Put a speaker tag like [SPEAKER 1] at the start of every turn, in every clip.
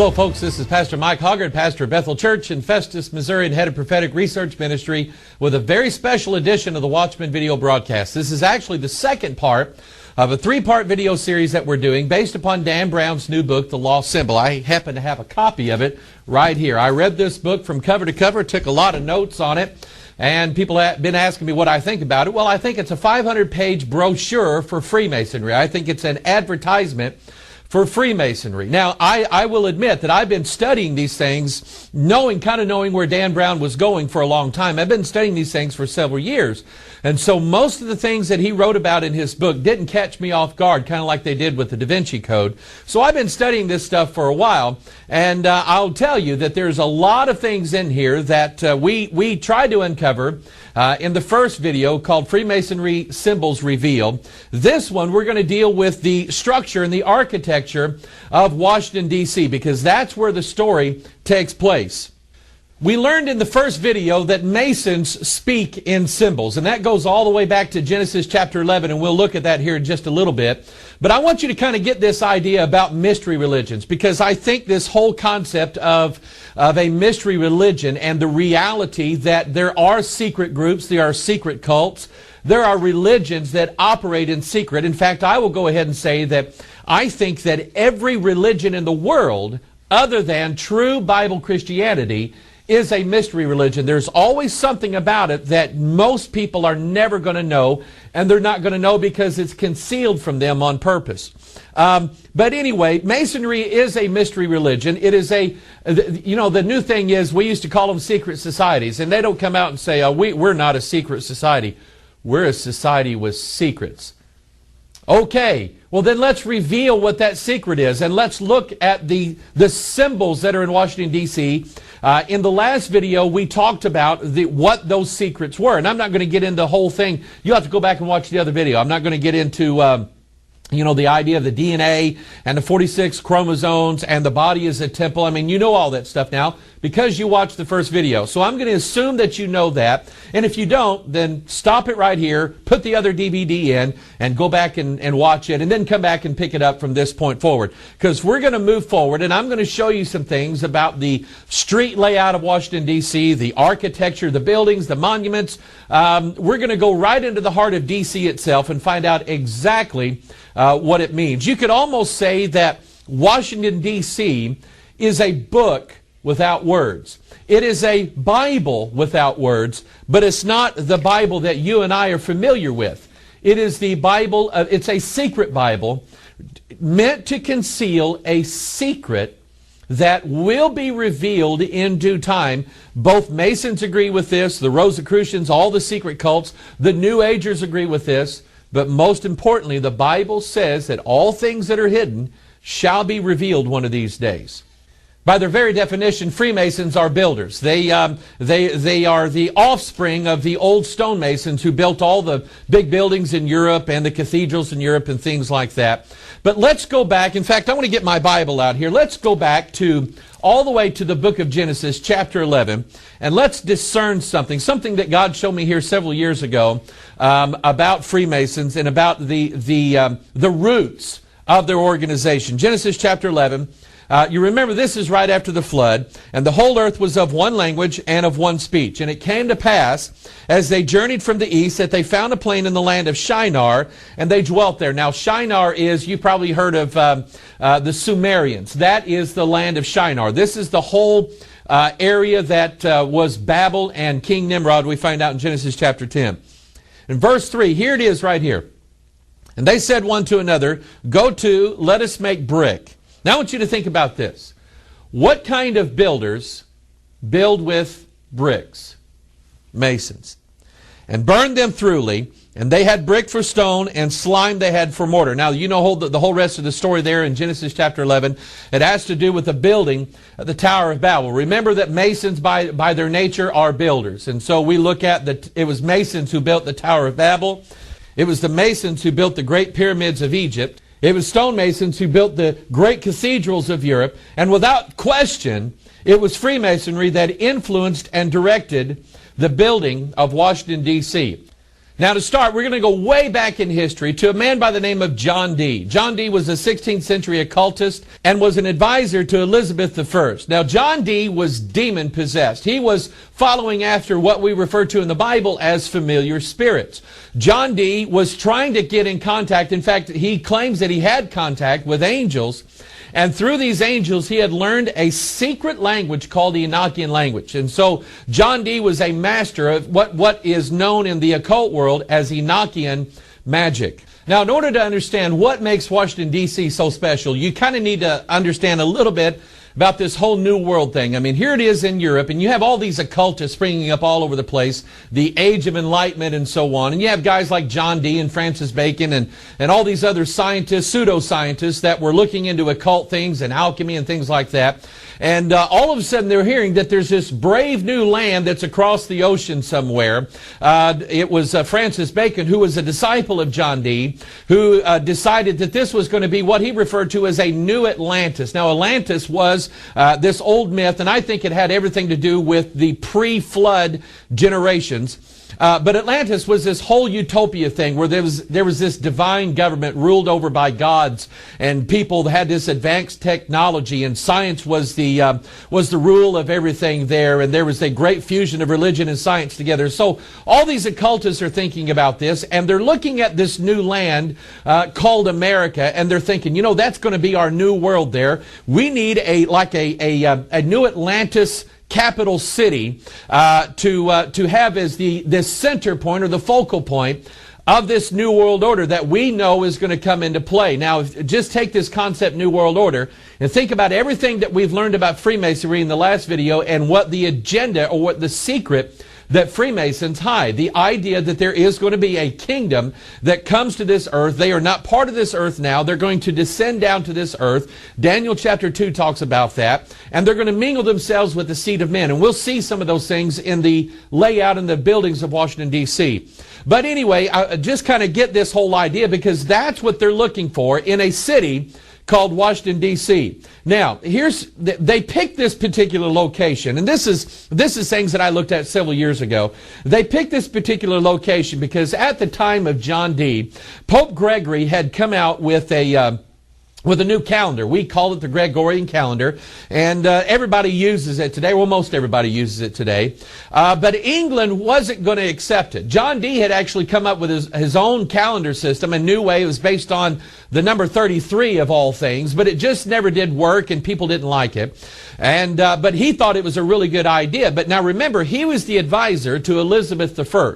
[SPEAKER 1] Hello folks, this is Pastor Mike Hoggard, pastor of Bethel Church in Festus, Missouri, and head of prophetic research ministry with a very special edition of the Watchman video broadcast. This is actually the second part of a three-part video series that we're doing based upon Dan Brown's new book, The Lost Symbol. I happen to have a copy of it right here. I read this book from cover to cover, took a lot of notes on it, and people have been asking me what I think about it. Well, I think it's a 500-page brochure for Freemasonry. I think it's an advertisement for Freemasonry. Now, I will admit that I've been studying these things, knowing where Dan Brown was going for a long time. I've been studying these things for several years. And so most of the things that he wrote about in his book didn't catch me off guard, kind of like they did with the Da Vinci Code. So I've been studying this stuff for a while, and I'll tell you that there's a lot of things in here that we tried to uncover in the first video called Freemasonry Symbols Revealed. This one, we're going to deal with the structure and the architecture of Washington, D.C., because that's where the story takes place. We learned in the first video that Masons speak in symbols, and that goes all the way back to Genesis chapter 11, and we'll look at that here in just a little bit. But I want you to kind of get this idea about mystery religions, because I think this whole concept of a mystery religion and the reality that there are secret groups, there are secret cults, there are religions that operate in secret. In fact, I will go ahead and say that I think that every religion in the world, other than true Bible Christianity, is a mystery religion. There's always something about it that most people are never going to know, and they're not going to know because it's concealed from them on purpose. But anyway, Masonry is a mystery religion. It is the new thing is we used to call them secret societies, and they don't come out and say, we're not a secret society. We're a society with secrets. Okay, well then let's reveal what that secret is, and let's look at the symbols that are in Washington, D.C. In the last video, we talked about what those secrets were, and I'm not going to get into the whole thing. You'll have to go back and watch the other video. I'm not going to get into the idea of the DNA and the 46 chromosomes and the body is a temple. I mean, you know all that stuff now because you watched the first video. So I'm going to assume that you know that. And if you don't, then stop it right here, put the other DVD in, and go back and watch it, and then come back and pick it up from this point forward. Because we're going to move forward, and I'm going to show you some things about the street layout of Washington, D.C., the architecture, the buildings, the monuments. We're going to go right into the heart of D.C. itself and find out exactly what it means. You could almost say that Washington, D.C. is a book without words. It is a Bible without words, but it's not the Bible that you and I are familiar with. It is the Bible, it's a secret Bible meant to conceal a secret that will be revealed in due time. Both Masons agree with this, the Rosicrucians, all the secret cults, the New Agers agree with this. But most importantly, the Bible says that all things that are hidden shall be revealed one of these days. By their very definition, Freemasons are builders. They are the offspring of the old stonemasons who built all the big buildings in Europe and the cathedrals in Europe and things like that. But let's go back. In fact, I want to get my Bible out here. Let's go back all the way to the book of Genesis, chapter 11, and let's discern something that God showed me here several years ago about Freemasons and about the roots of their organization. Genesis chapter 11. You remember this is right after the flood, and the whole earth was of one language and of one speech. And it came to pass, as they journeyed from the east, that they found a plain in the land of Shinar, and they dwelt there. Now Shinar is, you probably heard of the Sumerians. That is the land of Shinar. This is the whole area that was Babel and King Nimrod, we find out in Genesis chapter 10. In verse 3, here it is right here. And they said one to another, Go to, let us make brick. Now I want you to think about this. What kind of builders build with bricks? Masons. And burned them thoroughly, and they had brick for stone, and slime they had for mortar. Now you know the whole rest of the story there in Genesis chapter 11. It has to do with the building of the Tower of Babel. Remember that Masons by their nature are builders. And so we look at it was Masons who built the Tower of Babel. It was the Masons who built the great pyramids of Egypt. It was stonemasons who built the great cathedrals of Europe, and without question, it was Freemasonry that influenced and directed the building of Washington, D.C. Now to start, we're going to go way back in history to a man by the name of John Dee. John Dee was a 16th century occultist and was an advisor to Elizabeth I. Now John Dee was demon possessed. He was following after what we refer to in the Bible as familiar spirits. John Dee was trying to get in contact. In fact, he claims that he had contact with angels. And through these angels, he had learned a secret language called the Enochian language. And so John Dee was a master of what is known in the occult world as Enochian magic. Now, in order to understand what makes Washington, D.C. so special, you kind of need to understand a little bit about this whole New World thing. I mean, here it is in Europe, and you have all these occultists springing up all over the place, the Age of Enlightenment and so on. And you have guys like John Dee and Francis Bacon and all these other scientists, pseudoscientists that were looking into occult things and alchemy and things like that. And all of a sudden they're hearing that there's this brave new land that's across the ocean somewhere. It was Francis Bacon, who was a disciple of John Dee, who decided that this was going to be what he referred to as a new Atlantis. Now Atlantis was this old myth, and I think it had everything to do with the pre-flood generations. But Atlantis was this whole utopia thing where there was this divine government ruled over by gods, and people had this advanced technology, and science was the rule of everything there, and there was a great fusion of religion and science together. So all these occultists are thinking about this, and they're looking at this new land called America, and they're thinking, you know, that's going to be our new world there. We need a new Atlantis capital city to have as this center point or the focal point of this New World Order that we know is going to come into play. Now, just take this concept New World Order and think about everything that we've learned about Freemasonry in the last video and what the agenda or what the secret that Freemasons hide. The idea that there is going to be a kingdom that comes to this earth. They are not part of this earth now. They're going to descend down to this earth. Daniel chapter 2 talks about that. And they're going to mingle themselves with the seed of men. And we'll see some of those things in the layout in the buildings of Washington, D.C. But anyway, I just kind of get this whole idea because that's what they're looking for in a city called Washington, D.C. Now, they picked this particular location, and this is things that I looked at several years ago. They picked this particular location because at the time of John Dee, Pope Gregory had come out with a new calendar. We call it the Gregorian calendar, and everybody uses it today. Well, most everybody uses it today. But England wasn't going to accept it. John Dee had actually come up with his own calendar system, a new way. It was based on the number 33 of all things, but it just never did work, and people didn't like it. And but he thought it was a really good idea. But now remember, he was the advisor to Elizabeth I.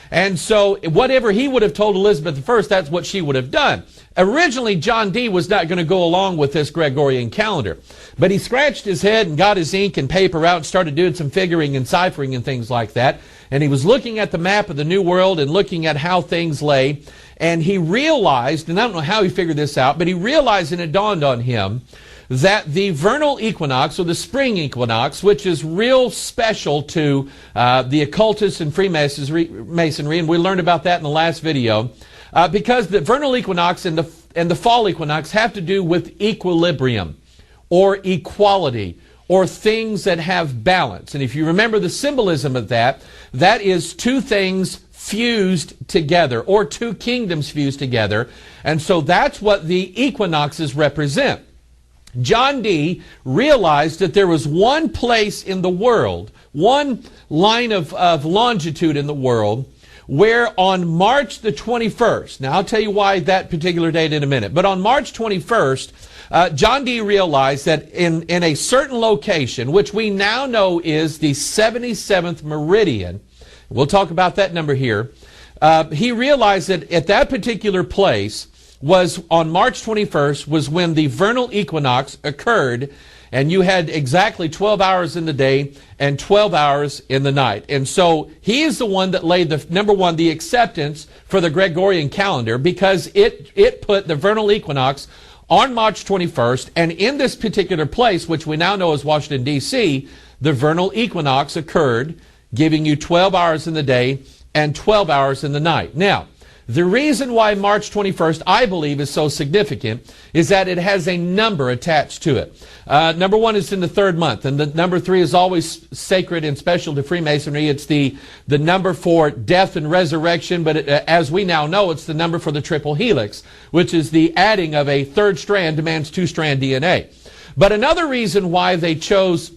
[SPEAKER 1] And so whatever he would have told Elizabeth I, that's what she would have done. Originally, John Dee was not going to go along with this Gregorian calendar. But he scratched his head and got his ink and paper out and started doing some figuring and ciphering and things like that. And he was looking at the map of the New World and looking at how things lay. And he realized, and I don't know how he figured this out, but he realized, and it dawned on him, that the vernal equinox, or the spring equinox, which is real special to the occultists and Freemasonry, and we learned about that in the last video, because the vernal equinox and the fall equinox have to do with equilibrium, or equality, or things that have balance. And if you remember the symbolism of that, that is two things fused together, or two kingdoms fused together, and so that's what the equinoxes represent. John Dee realized that there was one place in the world, one line of longitude in the world, where on March the 21st, now I'll tell you why that particular date in a minute, but on March 21st, John Dee realized that in a certain location, which we now know is the 77th meridian, we'll talk about that number here, he realized that at that particular place was on March 21st was when the vernal equinox occurred, and you had exactly 12 hours in the day and 12 hours in the night. And so he is the one that laid the acceptance for the Gregorian calendar, because it put the vernal equinox on March 21st, and in this particular place, which we now know as Washington, D.C., the vernal equinox occurred, giving you 12 hours in the day and 12 hours in the night. Now, The reason why March 21st, I believe, is so significant is that it has a number attached to it. Number 1 is in the 3rd month, and the number 3 is always sacred and special to Freemasonry. It's the number for death and resurrection, but as we now know, it's the number for the triple helix, which is the adding of a 3rd strand demands 2-strand DNA. But another reason why they chose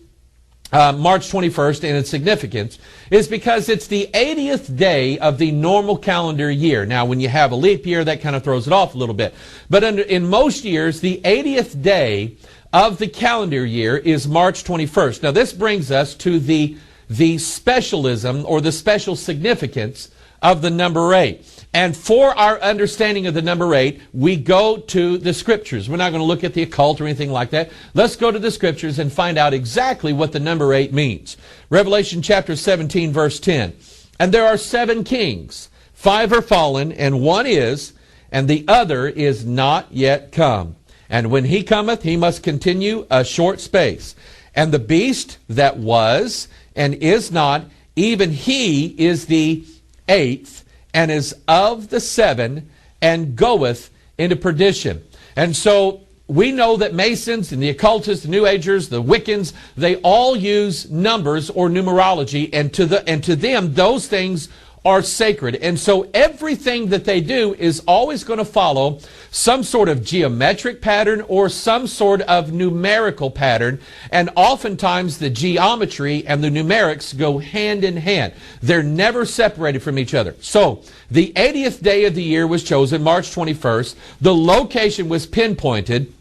[SPEAKER 1] March 21st and its significance is because it's the 80th day of the normal calendar year. Now, when you have a leap year, that kind of throws it off a little bit. But in most years, the 80th day of the calendar year is March 21st. Now, this brings us to the specialism or the special significance of the number 8. And for our understanding of the number 8, we go to the Scriptures. We're not going to look at the occult or anything like that. Let's go to the Scriptures and find out exactly what the number 8 means. Revelation chapter 17, verse 10. And there are 7 kings. 5 are fallen, and 1 is, and the other is not yet come. And when he cometh, he must continue a short space. And the beast that was and is not, even he is the 8th, and is of the 7, and goeth into perdition. And so we know that Masons and the occultists, the New Agers, the Wiccans, they all use numbers or numerology, and to them, those things are sacred. And so everything that they do is always going to follow some sort of geometric pattern or some sort of numerical pattern. And oftentimes the geometry and the numerics go hand in hand. They're never separated from each other. So the 80th day of the year was chosen, March 21st. The location was pinpointed,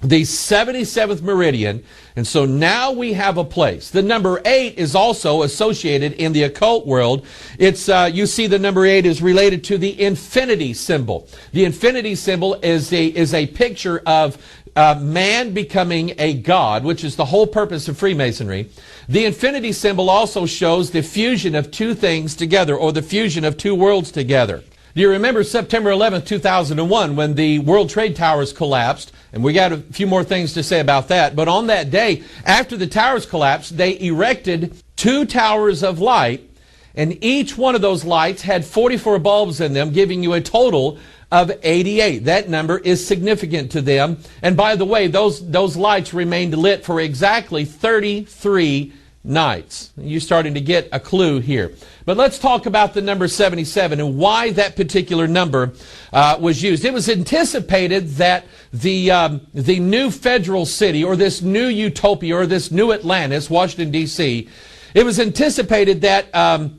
[SPEAKER 1] the 77th meridian, and so now we have a place. The number 8 is also associated in the occult world. It's you see the number 8 is related to the infinity symbol. The infinity symbol is a picture of man becoming a god, which is the whole purpose of Freemasonry. The infinity symbol also shows the fusion of 2 things together, or the fusion of 2 worlds together. Do you remember September 11th, 2001, when the World Trade Towers collapsed? And we got a few more things to say about that. But on that day, after the towers collapsed, they erected 2 towers of light, and each one of those lights had 44 bulbs in them, giving you a total of 88. That number is significant to them. And by the way, those lights remained lit for exactly 33 nights. You're starting to get a clue here. But let's talk about the number 77 and why that particular number was used. It was anticipated that the new federal city, or this new utopia, or this new Atlantis, Washington, D.C., it was anticipated that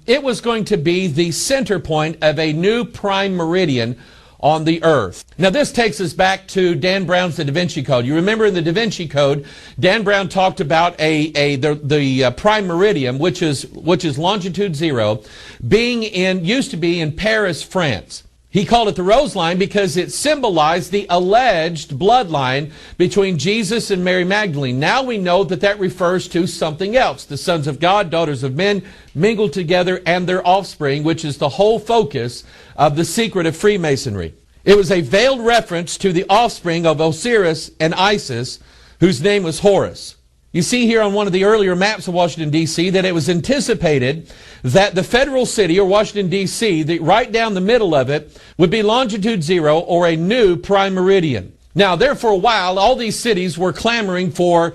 [SPEAKER 1] it was going to be the center point of a new prime meridian on the earth. Now this takes us back to Dan Brown's The Da Vinci Code. You remember in the Da Vinci Code, Dan Brown talked about the prime meridian, which is longitude 0, used to be in Paris, France. He called it the Rose Line because it symbolized the alleged bloodline between Jesus and Mary Magdalene. Now we know that that refers to something else. The sons of God, daughters of men, mingled together, and their offspring, which is the whole focus of the secret of Freemasonry. It was a veiled reference to the offspring of Osiris and Isis, whose name was Horus. You see here on one of the earlier maps of Washington, D.C., that it was anticipated that the federal city, or Washington, D.C., right down the middle of it, would be longitude 0, or a new prime meridian. Now, there for a while, all these cities were clamoring for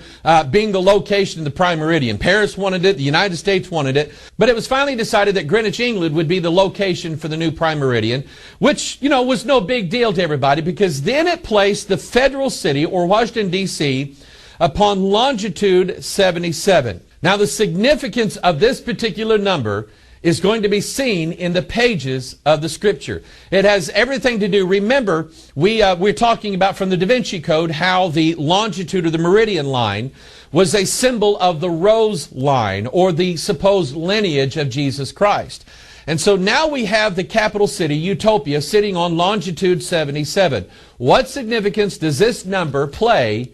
[SPEAKER 1] being the location of the prime meridian. Paris wanted it, the United States wanted it, but it was finally decided that Greenwich, England would be the location for the new prime meridian, which, was no big deal to everybody, because then it placed the federal city, or Washington, D.C., upon longitude 77. Now, the significance of this particular number is going to be seen in the pages of the Scripture. It has everything to do. Remember, we're talking about from the Da Vinci Code how the longitude, or the meridian line, was a symbol of the rose line, or the supposed lineage of Jesus Christ. And so now we have the capital city, Utopia, sitting on longitude 77. What significance does this number play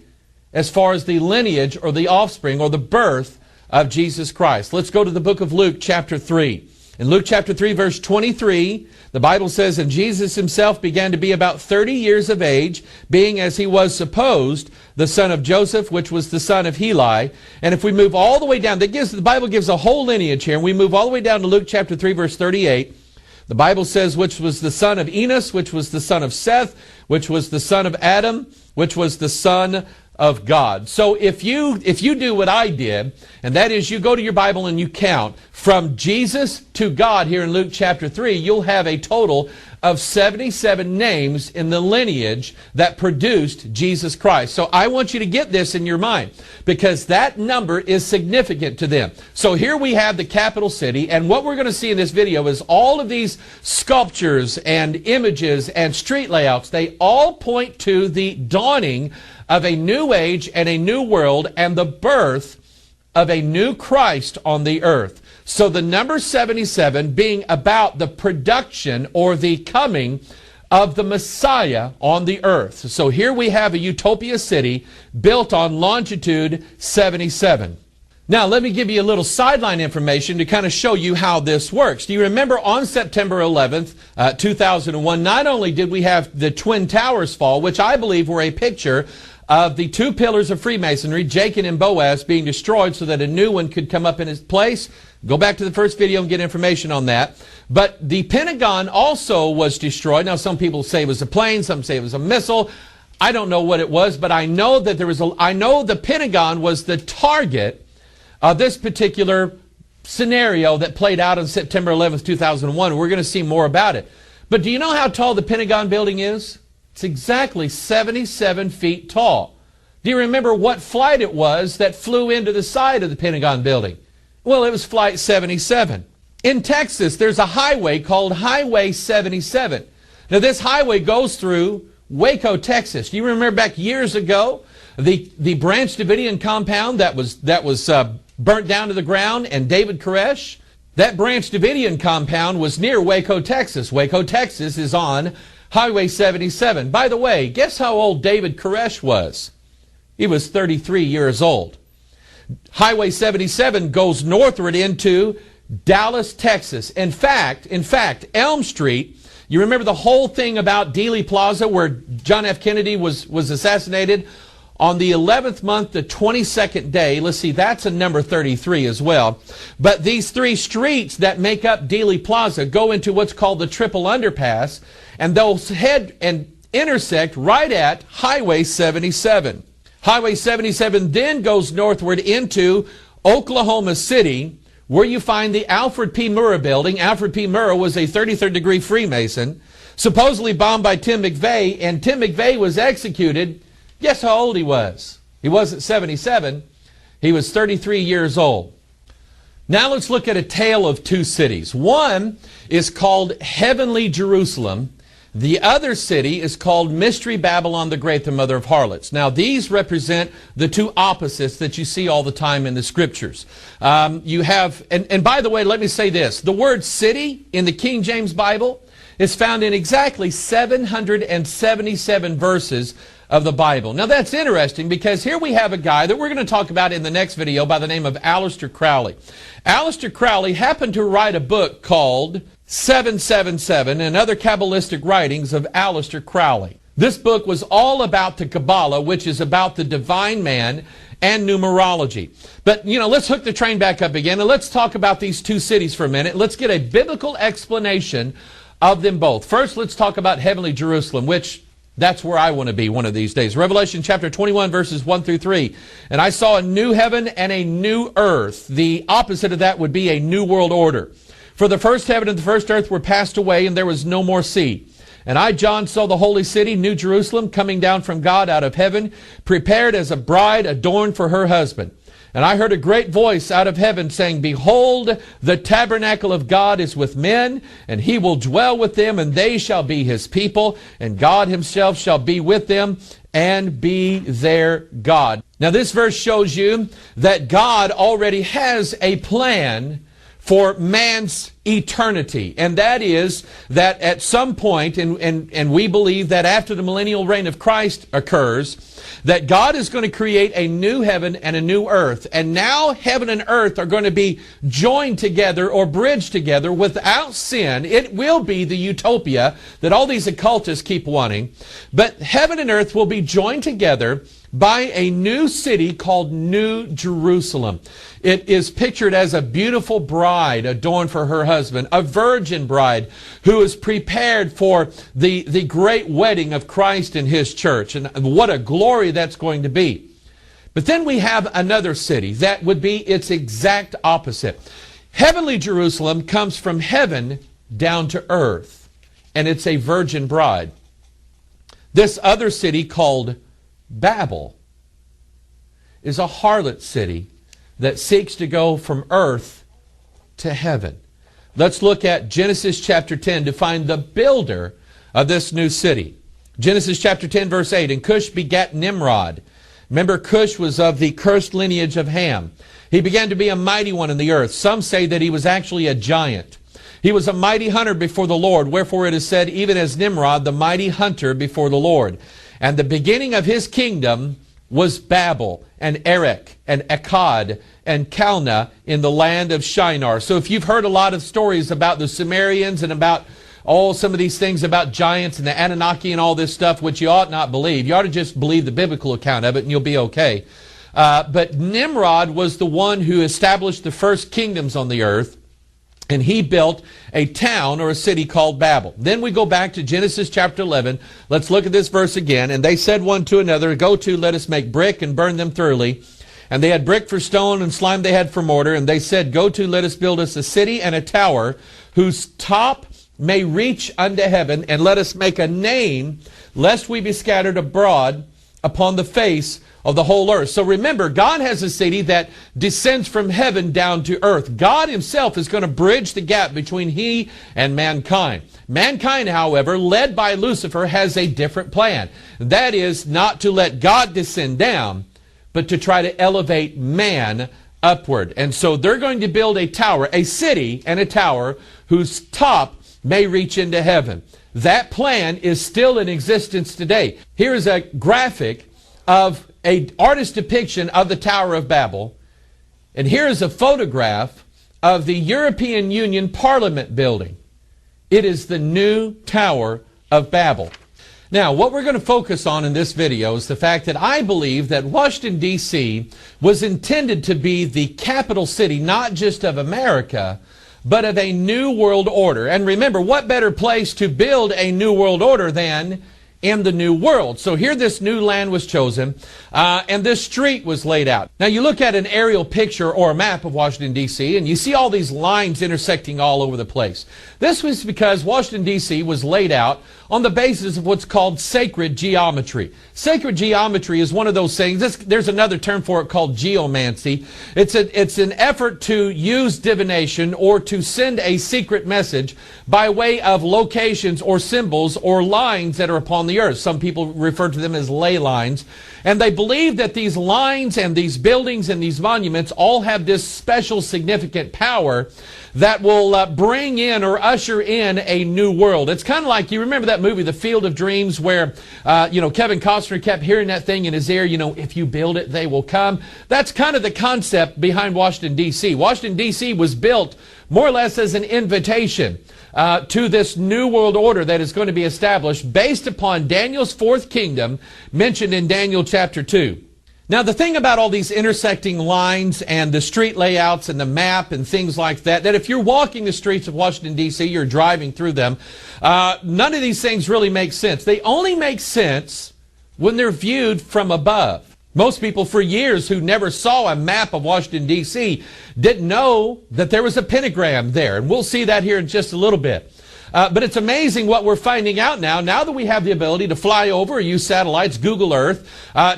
[SPEAKER 1] as far as the lineage, or the offspring, or the birth of Jesus Christ? Let's go to the book of Luke, chapter 3. In Luke chapter 3, verse 23, the Bible says, "And Jesus himself began to be about 30 years of age, being as he was supposed, the son of Joseph, which was the son of Heli." And if we move all the way down, the Bible gives a whole lineage here, and we move all the way down to Luke chapter 3, verse 38, The Bible says which was the son of Enos, which was the son of Seth, which was the son of Adam, which was the son of God. So if you do what I did, and that is you go to your Bible and you count from Jesus to God here in Luke chapter 3, you'll have a total of 77 names in the lineage that produced Jesus Christ. So I want you to get this in your mind, because that number is significant to them. So here we have the capital city, and what we're going to see in this video is all of these sculptures and images and street layouts. They all point to the dawning of a new age and a new world and the birth of a new Christ on the earth. So the number 77 being about the production or the coming of the Messiah on the earth. So here we have a utopia city built on longitude 77. Now let me give you a little sideline information to kind of show you how this works. Do you remember on September 11th, 2001, not only did we have the Twin Towers fall, which I believe were a picture of the two pillars of Freemasonry, Jachin and Boaz, being destroyed so that a new one could come up in its place. Go back to the first video and get information on that. But the Pentagon also was destroyed. Now some people say it was a plane, some say it was a missile. I don't know what it was, but I know that I know the Pentagon was the target of this particular scenario that played out on September 11th, 2001. We're going to see more about it. But do you know how tall the Pentagon building is? It's exactly 77 feet tall. Do you remember what flight it was that flew into the side of the Pentagon building? Well, it was Flight 77. In Texas, there's a highway called Highway 77. Now, this highway goes through Waco, Texas. You remember back years ago, the Branch Davidian compound that was burnt down to the ground, and David Koresh? That Branch Davidian compound was near Waco, Texas. Waco, Texas is on Highway 77. By the way, guess how old David Koresh was? He was 33 years old. Highway 77 goes northward into Dallas, Texas. In fact, Elm Street, you remember the whole thing about Dealey Plaza where John F. Kennedy was assassinated? On the 11th month, the 22nd day, let's see, that's a number 33 as well. But these three streets that make up Dealey Plaza go into what's called the Triple Underpass, and those head and intersect right at Highway 77. Highway 77 then goes northward into Oklahoma City, where you find the Alfred P. Murrah building. Alfred P. Murrah was a 33rd degree Freemason, supposedly bombed by Tim McVeigh, and Tim McVeigh was executed. Guess how old he was? He wasn't 77. He was 33 years old. Now let's look at a tale of two cities. One is called Heavenly Jerusalem. The other city is called Mystery Babylon the Great, the mother of harlots. Now these represent the two opposites that you see all the time in the scriptures. You have, and by the way, let me say this. The word city in the King James Bible is found in exactly 777 verses of the Bible. Now that's interesting because here we have a guy that we're going to talk about in the next video by the name of Aleister Crowley. Aleister Crowley happened to write a book called 777 and Other Kabbalistic Writings of Aleister Crowley. This book was all about the Kabbalah, which is about the divine man and numerology. But, let's hook the train back up again and let's talk about these two cities for a minute. Let's get a biblical explanation of them both. First, let's talk about Heavenly Jerusalem, which that's where I want to be one of these days. Revelation chapter 21, verses 1 through 3. And I saw a new heaven and a new earth. The opposite of that would be a new world order. For the first heaven and the first earth were passed away, and there was no more sea. And I, John, saw the holy city, New Jerusalem, coming down from God out of heaven, prepared as a bride adorned for her husband. And I heard a great voice out of heaven saying, Behold, the tabernacle of God is with men, and he will dwell with them, and they shall be his people, and God himself shall be with them and be their God. Now this verse shows you that God already has a plan for man's eternity. And that is that at some point, and we believe that after the millennial reign of Christ occurs, that God is going to create a new heaven and a new earth. And now heaven and earth are going to be joined together or bridged together without sin. It will be the utopia that all these occultists keep wanting. But heaven and earth will be joined together by a new city called New Jerusalem. It is pictured as a beautiful bride adorned for her husband, a virgin bride who is prepared for the great wedding of Christ and his church. And what a glory that's going to be. But then we have another city that would be its exact opposite. Heavenly Jerusalem comes from heaven down to earth, and it's a virgin bride. This other city called Babel is a harlot city that seeks to go from earth to heaven. Let's look at Genesis chapter 10 to find the builder of this new city. Genesis chapter 10 verse 8, and Cush begat Nimrod. Remember, Cush was of the cursed lineage of Ham. He began to be a mighty one in the earth. Some say that he was actually a giant. He was a mighty hunter before the Lord, wherefore it is said, even as Nimrod, the mighty hunter before the Lord. And the beginning of his kingdom was Babel, and Erech, and Akkad, and Calneh in the land of Shinar. So if you've heard a lot of stories about the Sumerians and about some of these things about giants and the Anunnaki and all this stuff, which you ought not believe. You ought to just believe the biblical account of it and you'll be okay. But Nimrod was the one who established the first kingdoms on the earth. And he built a town or a city called Babel. Then we go back to Genesis chapter 11. Let's look at this verse again. And they said one to another, go to, let us make brick and burn them thoroughly. And they had brick for stone and slime they had for mortar. And they said, go to, let us build us a city and a tower whose top may reach unto heaven. And let us make a name, lest we be scattered abroad upon the face of the whole earth. So remember, God has a city that descends from heaven down to earth. God himself is going to bridge the gap between he and mankind. Mankind, however, led by Lucifer, has a different plan. That is not to let God descend down, but to try to elevate man upward. And so they're going to build a tower, a city and a tower whose top may reach into heaven. That plan is still in existence today. Here is a graphic of an artist's depiction of the Tower of Babel. And here is a photograph of the European Union Parliament building. It is the new Tower of Babel. Now, what we're going to focus on in this video is the fact that I believe that Washington, D.C. was intended to be the capital city, not just of America, but of a new world order. And remember, what better place to build a new world order than in the new world? So here this new land was chosen, and this street was laid out. Now you look at an aerial picture or a map of Washington, D.C., and you see all these lines intersecting all over the place. This was because Washington, D.C. was laid out on the basis of what's called sacred geometry. Sacred geometry is one of those things, there's another term for it called geomancy. It's an effort to use divination or to send a secret message by way of locations or symbols or lines that are upon the earth. Some people refer to them as ley lines. And they believe that these lines and these buildings and these monuments all have this special significant power that will bring in or usher in a new world. It's kind of like, you remember that movie, The Field of Dreams, where, Kevin Costner kept hearing that thing in his ear, if you build it, they will come. That's kind of the concept behind Washington, D.C. Washington, D.C. was built more or less as an invitation to this new world order that is going to be established based upon Daniel's fourth kingdom mentioned in Daniel chapter 2. Now, the thing about all these intersecting lines and the street layouts and the map and things like that if you're walking the streets of Washington, D.C., you're driving through them, none of these things really make sense. They only make sense when they're viewed from above. Most people for years who never saw a map of Washington, D.C. didn't know that there was a pentagram there. And we'll see that here in just a little bit. But it's amazing what we're finding out now that we have the ability to fly over or use satellites, Google Earth,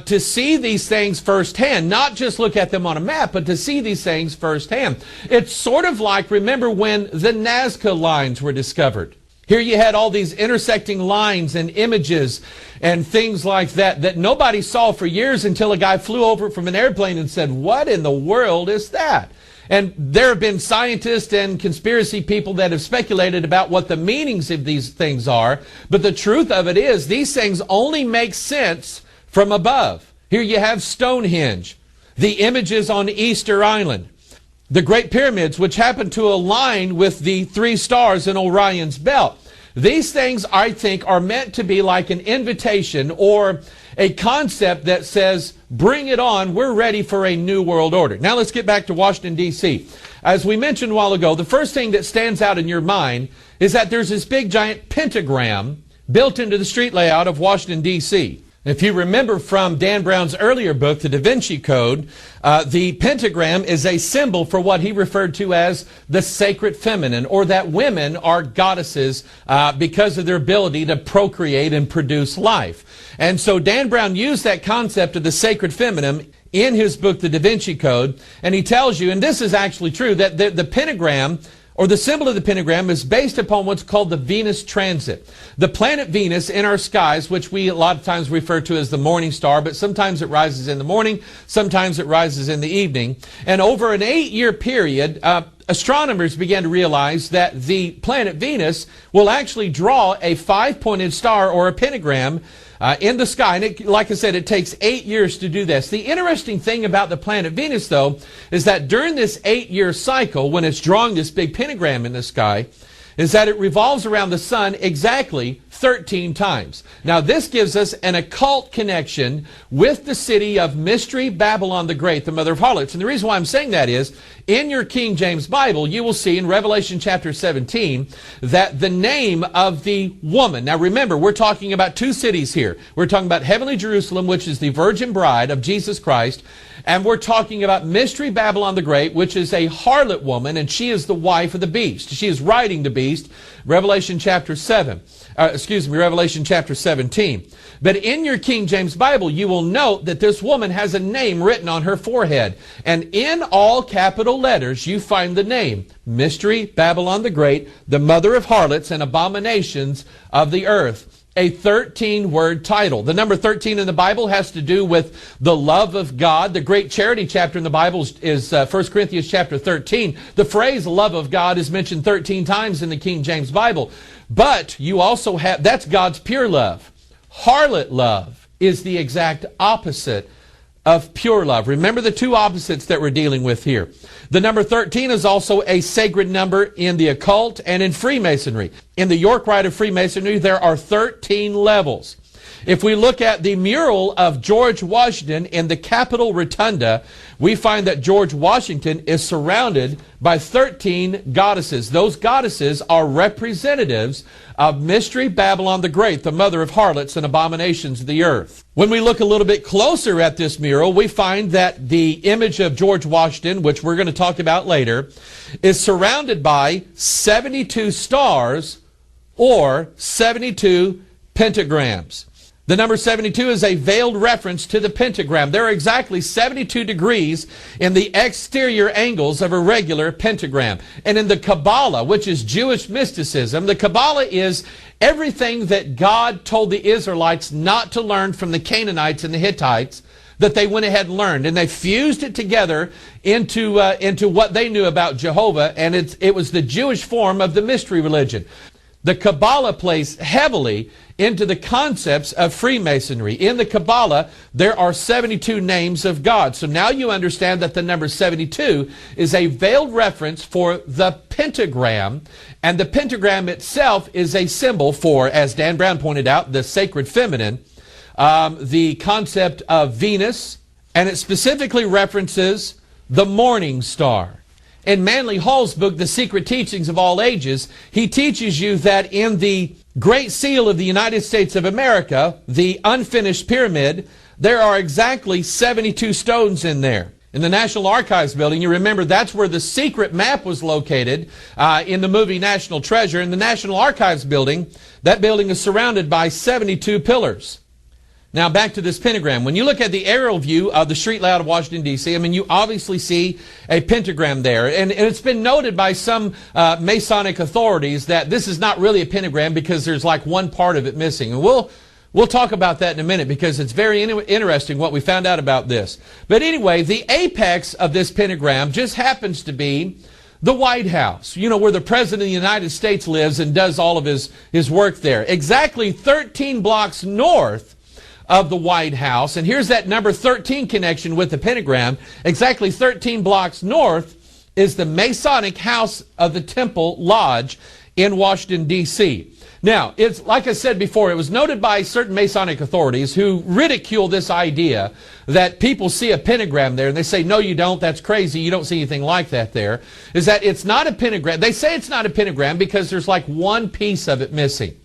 [SPEAKER 1] to see these things firsthand. Not just look at them on a map, but to see these things firsthand. It's sort of like, remember when the Nazca lines were discovered. Here you had all these intersecting lines and images and things like that nobody saw for years until a guy flew over it from an airplane and said, what in the world is that? And there have been scientists and conspiracy people that have speculated about what the meanings of these things are. But the truth of it is, these things only make sense from above. Here you have Stonehenge, the images on Easter Island, the Great Pyramids, which happen to align with the three stars in Orion's belt. These things, I think, are meant to be like an invitation or a concept that says, bring it on, we're ready for a new world order. Now let's get back to Washington, D.C. As we mentioned a while ago, the first thing that stands out in your mind is that there's this big giant pentagram built into the street layout of Washington, D.C. If you remember from Dan Brown's earlier book, The Da Vinci Code, the pentagram is a symbol for what he referred to as the sacred feminine, or that women are goddesses because of their ability to procreate and produce life. And so Dan Brown used that concept of the sacred feminine in his book, The Da Vinci Code, and he tells you, and this is actually true, that the pentagram, or the symbol of the pentagram, is based upon what's called the Venus transit. The planet Venus in our skies, which we a lot of times refer to as the morning star, but sometimes it rises in the morning, sometimes it rises in the evening. And over an 8-year period, astronomers began to realize that the planet Venus will actually draw a 5-pointed star, or a pentagram, in the sky. And like I said, it takes 8 years to do this. The interesting thing about the planet Venus, though, is that during this 8-year cycle, when it's drawing this big pentagram in the sky, is that it revolves around the sun exactly 13 times. Now, this gives us an occult connection with the city of Mystery Babylon the Great, the mother of harlots. And the reason why I'm saying that is, in your King James Bible, you will see in Revelation chapter 17 that the name of the woman, now remember, we're talking about two cities here. We're talking about heavenly Jerusalem, which is the virgin bride of Jesus Christ, and we're talking about Mystery Babylon the Great, which is a harlot woman, and she is the wife of the beast. She is riding the beast, Revelation chapter 17. But in your King James Bible, you will note that this woman has a name written on her forehead. And in all capital letters, you find the name, Mystery Babylon the Great, the mother of harlots and abominations of the earth. A 13-word title. The number 13 in the Bible has to do with the love of God. The great charity chapter in the Bible is 1 Corinthians chapter 13. The phrase love of God is mentioned 13 times in the King James Bible. But you also have, that's God's pure love. Harlot love is the exact opposite of pure love. Remember the two opposites that we're dealing with here. The number 13 is also a sacred number in the occult and in Freemasonry. In the York Rite of Freemasonry, there are 13 levels. If we look at the mural of George Washington in the Capitol Rotunda, we find that George Washington is surrounded by 13 goddesses. Those goddesses are representatives of Mystery Babylon the Great, the mother of harlots and abominations of the earth. When we look a little bit closer at this mural, we find that the image of George Washington, which we're going to talk about later, is surrounded by 72 stars or 72 pentagrams. The number 72 is a veiled reference to the pentagram. There are exactly 72 degrees in the exterior angles of a regular pentagram. And in the Kabbalah, which is Jewish mysticism, the Kabbalah is everything that God told the Israelites not to learn from the Canaanites and the Hittites, that they went ahead and learned. And they fused it together into what they knew about Jehovah, and it was the Jewish form of the mystery religion. The Kabbalah plays heavily into the concepts of Freemasonry. In the Kabbalah, there are 72 names of God. So now you understand that the number 72 is a veiled reference for the pentagram, and the pentagram itself is a symbol for, as Dan Brown pointed out, the sacred feminine, the concept of Venus, and it specifically references the morning star. In Manly Hall's book, The Secret Teachings of All Ages, he teaches you that in the Great Seal of the United States of America, the unfinished pyramid, there are exactly 72 stones in there. In the National Archives building, you remember that's where the secret map was located in the movie National Treasure. In the National Archives building, that building is surrounded by 72 pillars. Now back to this pentagram. When you look at the aerial view of the street layout of Washington, D.C., I mean, you obviously see a pentagram there. And it's been noted by some Masonic authorities that this is not really a pentagram because there's like one part of it missing. And we'll talk about that in a minute because it's very interesting what we found out about this. But anyway, the apex of this pentagram just happens to be the White House, you know, where the President of the United States lives and does all of his work there. Exactly 13 blocks north of the White House, and here's that number 13 connection with the pentagram. Exactly 13 blocks north is the Masonic House of the Temple Lodge in Washington, D.C. Now, it's like I said before, it was noted by certain Masonic authorities who ridicule this idea that people see a pentagram there and they say, no, you don't, that's crazy, you don't see anything like that there, is that it's not a pentagram. They say it's not a pentagram because there's like one piece of it missing.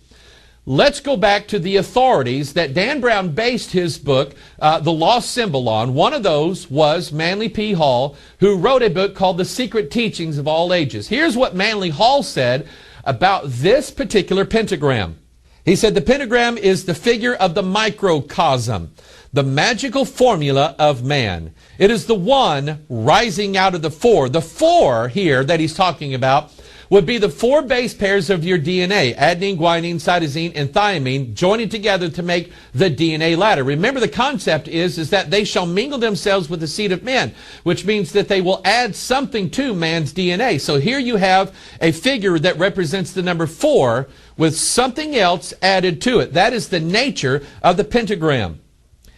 [SPEAKER 1] Let's go back to the authorities that Dan Brown based his book, The Lost Symbol, on. One of those was Manly P. Hall, who wrote a book called The Secret Teachings of All Ages. Here's what Manly Hall said about this particular pentagram. He said, the pentagram is the figure of the microcosm, the magical formula of man. It is the one rising out of the four. The four here that he's talking about would be the four base pairs of your DNA, adenine, guanine, cytosine, and thymine, joining together to make the DNA ladder. Remember, the concept is that they shall mingle themselves with the seed of men, which means that they will add something to man's DNA. So here you have a figure that represents the number 4 with something else added to it. That is the nature of the pentagram.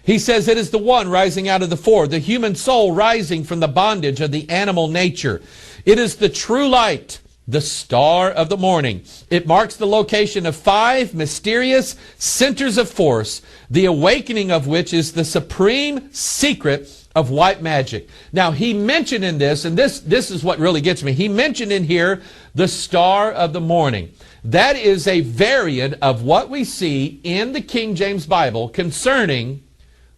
[SPEAKER 1] He says it is the one rising out of the 4, the human soul rising from the bondage of the animal nature. It is the true light, the star of the morning. It marks the location of 5 mysterious centers of force, the awakening of which is the supreme secret of white magic. Now, he mentioned in this, and this is what really gets me, he mentioned in here the star of the morning. That is a variant of what we see in the King James Bible concerning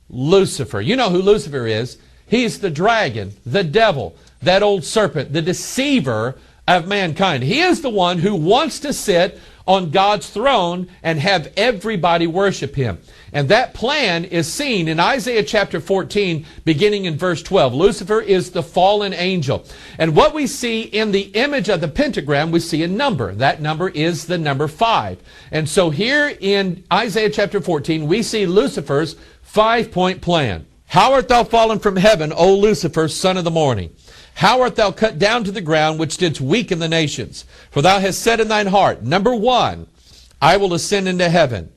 [SPEAKER 1] Lucifer. You know who Lucifer is. He's the dragon, the devil, that old serpent, the deceiver of mankind. He is the one who wants to sit on God's throne and have everybody worship him. And that plan is seen in Isaiah chapter 14, beginning in verse 12. Lucifer is the fallen angel. And what we see in the image of the pentagram, we see a number. That number is the number 5. And so here in Isaiah chapter 14, we see Lucifer's 5-point plan. How art thou fallen from heaven, O Lucifer, son of the morning? How art thou cut down to the ground, which didst weaken the nations? For thou hast said in thine heart, number 1, I will ascend into heaven.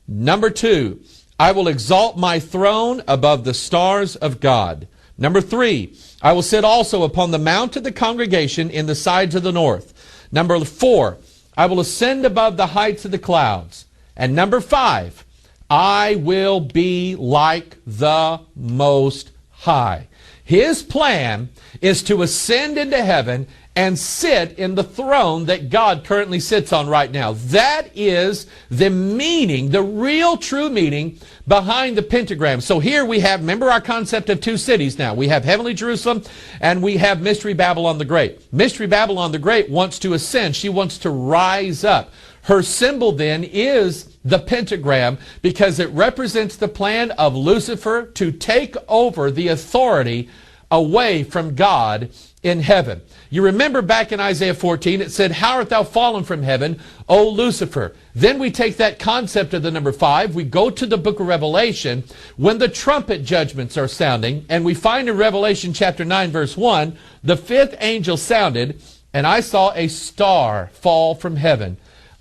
[SPEAKER 1] Number 2, I will exalt my throne above the stars of God. Number 3, I will sit also upon the mount of the congregation in the sides of the north. Number 4, I will ascend above the heights of the clouds. And number 5, I will be like the Most High. His plan is to ascend into heaven and sit in the throne that God currently sits on right now. That is the meaning, the real true meaning behind the pentagram. So here we have, remember our concept of 2 cities now. We have heavenly Jerusalem and we have Mystery Babylon the Great. Mystery Babylon the Great wants to ascend. She wants to rise up. Her symbol then is the pentagram because it represents the plan of Lucifer to take over the authority away from God in heaven. You remember back in Isaiah 14, it said, how art thou fallen from heaven, O Lucifer? Then we take that concept of the number 5, we go to the book of Revelation when the trumpet judgments are sounding, and we find in Revelation chapter 9, verse 1, the 5th angel sounded, and I saw a star fall from heaven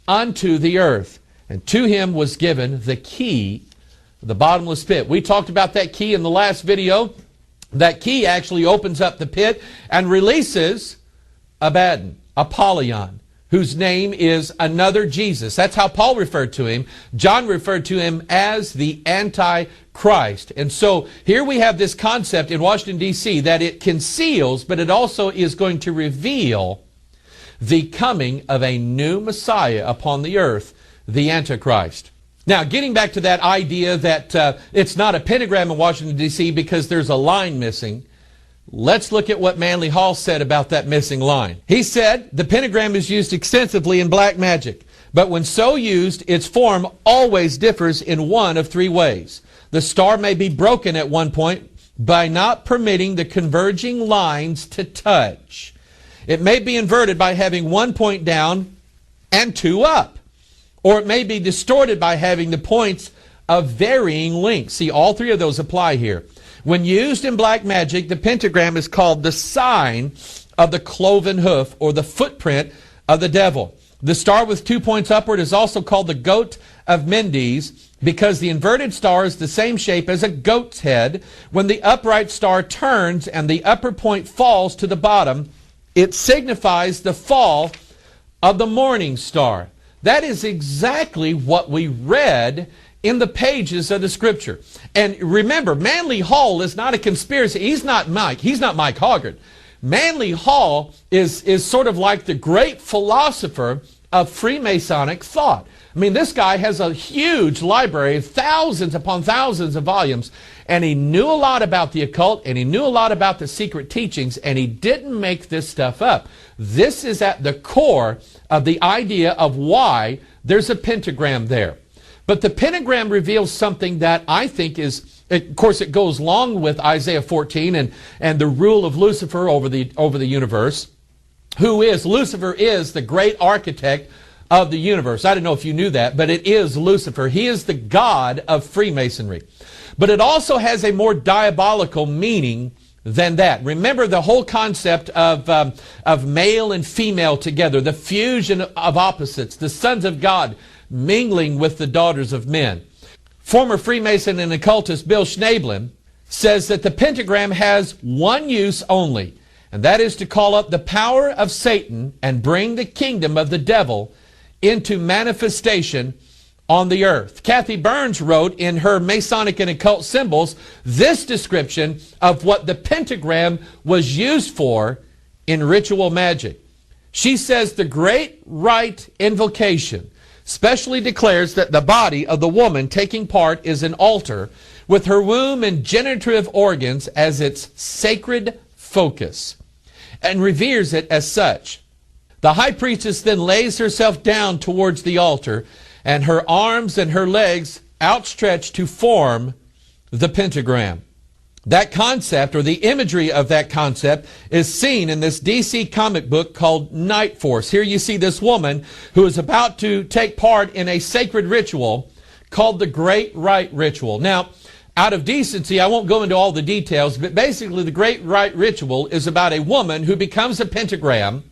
[SPEAKER 1] unto the earth, and to him was given the key of the bottomless pit. We talked about that key in the last video. That key actually opens up the pit and releases Abaddon, Apollyon, whose name is another Jesus. That's how Paul referred to him. John referred to him as the Antichrist. And so here we have this concept in Washington, D.C. that it conceals, but it also is going to reveal the coming of a new Messiah upon the earth, the Antichrist. Now, getting back to that idea that it's not a pentagram in Washington, D.C. because there's a line missing, let's look at what Manly Hall said about that missing line. He said, the pentagram is used extensively in black magic, but when so used, its form always differs in one of 3 ways. The star may be broken at one point by not permitting the converging lines to touch. It may be inverted by having 1 point down and 2 up. Or it may be distorted by having the points of varying lengths. See, all 3 of those apply here. When used in black magic, the pentagram is called the sign of the cloven hoof, or the footprint of the devil. The star with 2 points upward is also called the goat of Mendes, because the inverted star is the same shape as a goat's head. When the upright star turns and the upper point falls to the bottom, it signifies the fall of the morning star. That is exactly what we read in the pages of the Scripture. And remember, Manly Hall is not a conspiracy. He's not Mike Hoggard. Manly Hall is sort of like the great philosopher of Freemasonic thought. I mean, this guy has a huge library of thousands upon thousands of volumes, and he knew a lot about the occult, and he knew a lot about the secret teachings, and he didn't make this stuff up. This is at the core of the idea of why there's a pentagram there. But the pentagram reveals something that I think is, of course, it goes along with Isaiah 14 and the rule of Lucifer over the universe. Lucifer is the great architect of the universe. I don't know if you knew that, but it is Lucifer. He is the god of Freemasonry. But it also has a more diabolical meaning than that. Remember the whole concept of male and female together, the fusion of opposites, the sons of God mingling with the daughters of men. Former Freemason and occultist Bill Schnablin says that the pentagram has one use only, and that is to call up the power of Satan and bring the kingdom of the devil into manifestation on the earth. Kathy Burns wrote in her Masonic and Occult Symbols this description of what the pentagram was used for in ritual magic. She says the great rite invocation specially declares that the body of the woman taking part is an altar with her womb and generative organs as its sacred focus and reveres it as such. The high priestess then lays herself down towards the altar, and her arms and her legs outstretched to form the pentagram. That concept, or the imagery of that concept, is seen in this DC comic book called Night Force. Here you see this woman who is about to take part in a sacred ritual called the Great Rite Ritual. Now, out of decency, I won't go into all the details, but basically the Great Rite Ritual is about a woman who becomes a pentagram,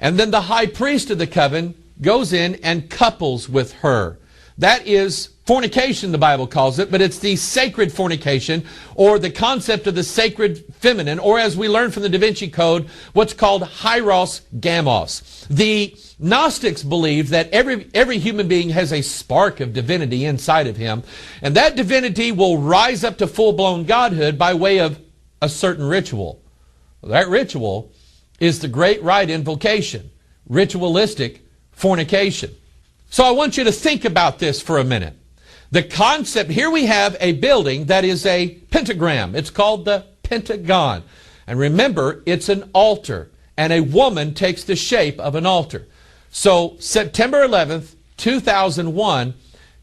[SPEAKER 1] and then the high priest of the coven goes in and couples with her. That is fornication, the Bible calls it, but it's the sacred fornication, or the concept of the sacred feminine, or as we learn from the Da Vinci Code, what's called hieros gamos. The Gnostics believed that every human being has a spark of divinity inside of him, and that divinity will rise up to full-blown godhood by way of a certain ritual. That ritual is the Great Rite Invocation, ritualistic fornication. So I want you to think about this for a minute. The concept, here we have a building that is a pentagram. It's called the Pentagon. And remember, it's an altar, and a woman takes the shape of an altar. So September 11th, 2001,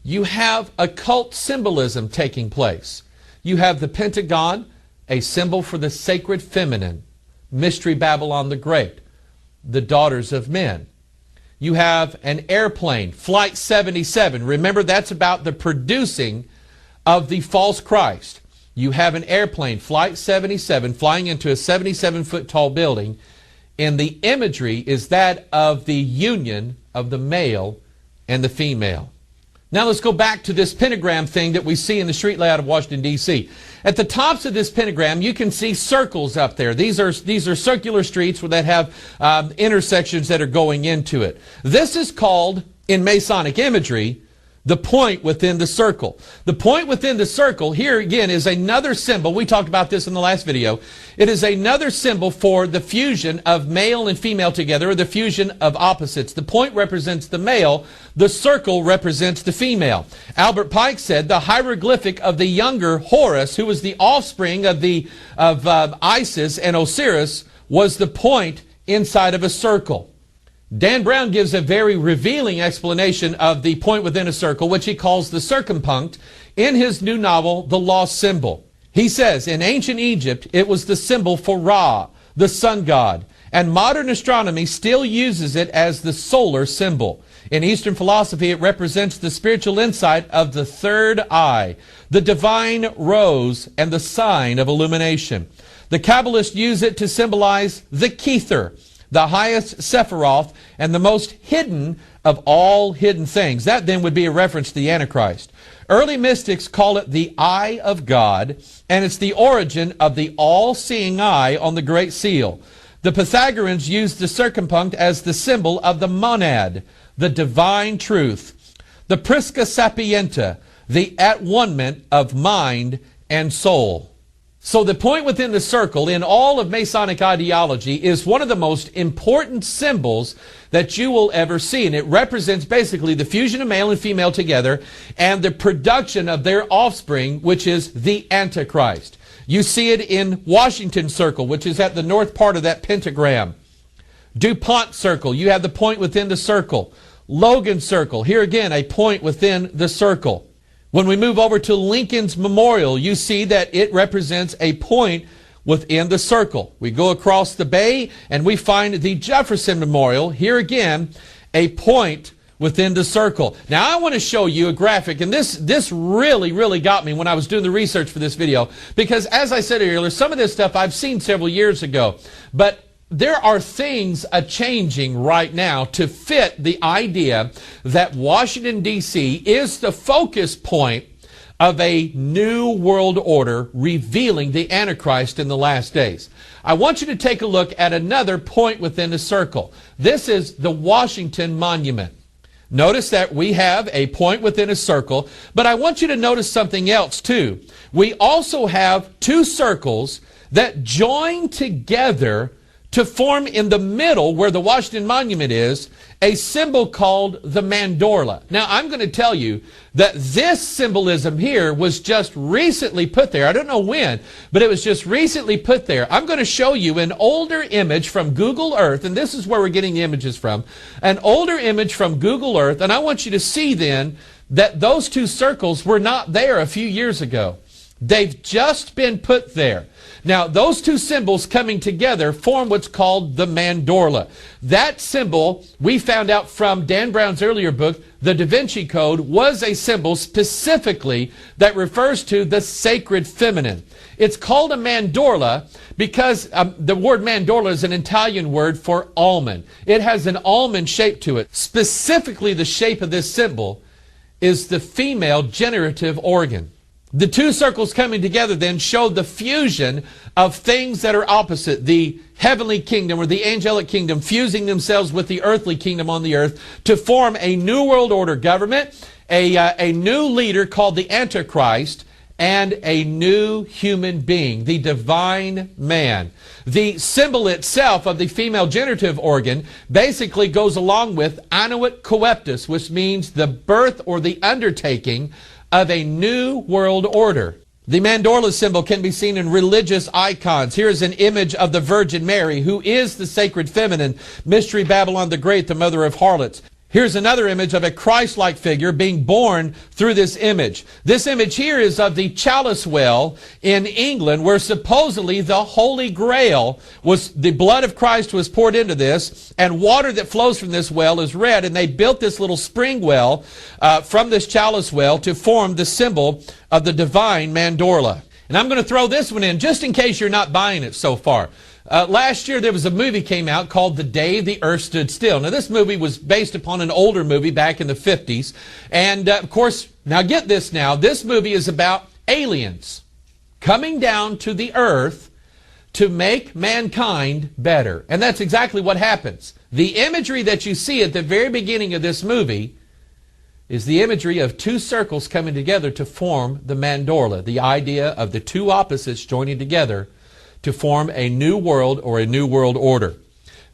[SPEAKER 1] you have occult symbolism taking place. You have the Pentagon, a symbol for the sacred feminine, Mystery Babylon the Great, the daughters of men. You have an airplane, Flight 77. Remember, that's about the producing of the false Christ. You have an airplane, Flight 77, flying into a 77-foot tall building, and the imagery is that of the union of the male and the female. Now let's go back to this pentagram thing that we see in the street layout of Washington, D.C. At the tops of this pentagram, you can see circles up there. These are circular streets that have intersections that are going into it. This is called, in Masonic imagery, the point within the circle. The point within the circle, here again, is another symbol. We talked about this in the last video. It is another symbol for the fusion of male and female together, or the fusion of opposites. The point represents the male. The circle represents the female. Albert Pike said the hieroglyphic of the younger Horus, who was the offspring of Isis and Osiris, was the point inside of a circle. Dan Brown gives a very revealing explanation of the point within a circle, which he calls the circumpunct, in his new novel, The Lost Symbol. He says, in ancient Egypt, it was the symbol for Ra, the sun god, and modern astronomy still uses it as the solar symbol. In Eastern philosophy, it represents the spiritual insight of the third eye, the divine rose, and the sign of illumination. The Kabbalists use it to symbolize the Kether, the highest Sephiroth, and the most hidden of all hidden things. That then would be a reference to the Antichrist. Early mystics call it the Eye of God, and it's the origin of the all-seeing eye on the Great Seal. The Pythagoreans used the circumpunct as the symbol of the monad, the divine truth. The Prisca Sapienta, the at-one-ment of mind and soul. So the point within the circle in all of Masonic ideology is one of the most important symbols that you will ever see. And it represents basically the fusion of male and female together and the production of their offspring, which is the Antichrist. You see it in Washington Circle, which is at the north part of that pentagram. DuPont Circle, you have the point within the circle. Logan Circle, here again, a point within the circle. When we move over to Lincoln's Memorial, you see that it represents a point within the circle. We go across the bay and we find the Jefferson Memorial, here again, a point within the circle. Now I want to show you a graphic, and this really got me when I was doing the research for this video, because as I said earlier, some of this stuff I've seen several years ago, but there are things changing right now to fit the idea that Washington, D.C. is the focus point of a new world order revealing the Antichrist in the last days. I want you to take a look at another point within the circle. This is the Washington Monument. Notice that we have a point within a circle, but I want you to notice something else too. We also have two circles that join together to form in the middle, where the Washington Monument is, a symbol called the mandorla. Now, I'm going to tell you that this symbolism here was just recently put there. I don't know when, but it was just recently put there. I'm going to show you an older image from Google Earth, and this is where we're getting the images from. An older image from Google Earth, and I want you to see then that those two circles were not there a few years ago. They've just been put there. Now, those two symbols coming together form what's called the mandorla. That symbol, we found out from Dan Brown's earlier book, The Da Vinci Code, was a symbol specifically that refers to the sacred feminine. It's called a mandorla because the word mandorla is an Italian word for almond. It has an almond shape to it. Specifically, the shape of this symbol is the female generative organ. The two circles coming together then show the fusion of things that are opposite. The heavenly kingdom or the angelic kingdom fusing themselves with the earthly kingdom on the earth to form a new world order government, a new leader called the Antichrist, and a new human being, the divine man. The symbol itself of the female generative organ basically goes along with annuit coeptus, which means the birth or the undertaking of a new world order. The mandorla symbol can be seen in religious icons. Here is an image of the Virgin Mary, who is the sacred feminine, Mystery Babylon the Great, the mother of harlots. Here's another image of a Christ-like figure being born through this image. This image here is of the Chalice Well in England, where supposedly the Holy Grail was, the blood of Christ was poured into this, and water that flows from this well is red, and they built this little spring well from this Chalice Well to form the symbol of the divine mandorla. And I'm going to throw this one in just in case you're not buying it so far. Last year there was a movie came out called The Day the Earth Stood Still. Now this movie was based upon an older movie back in the 50s. And of course, now get this now, this movie is about aliens coming down to the earth to make mankind better. And that's exactly what happens. The imagery that you see at the very beginning of this movie is the imagery of two circles coming together to form the mandorla, the idea of the two opposites joining together to form a new world or a new world order.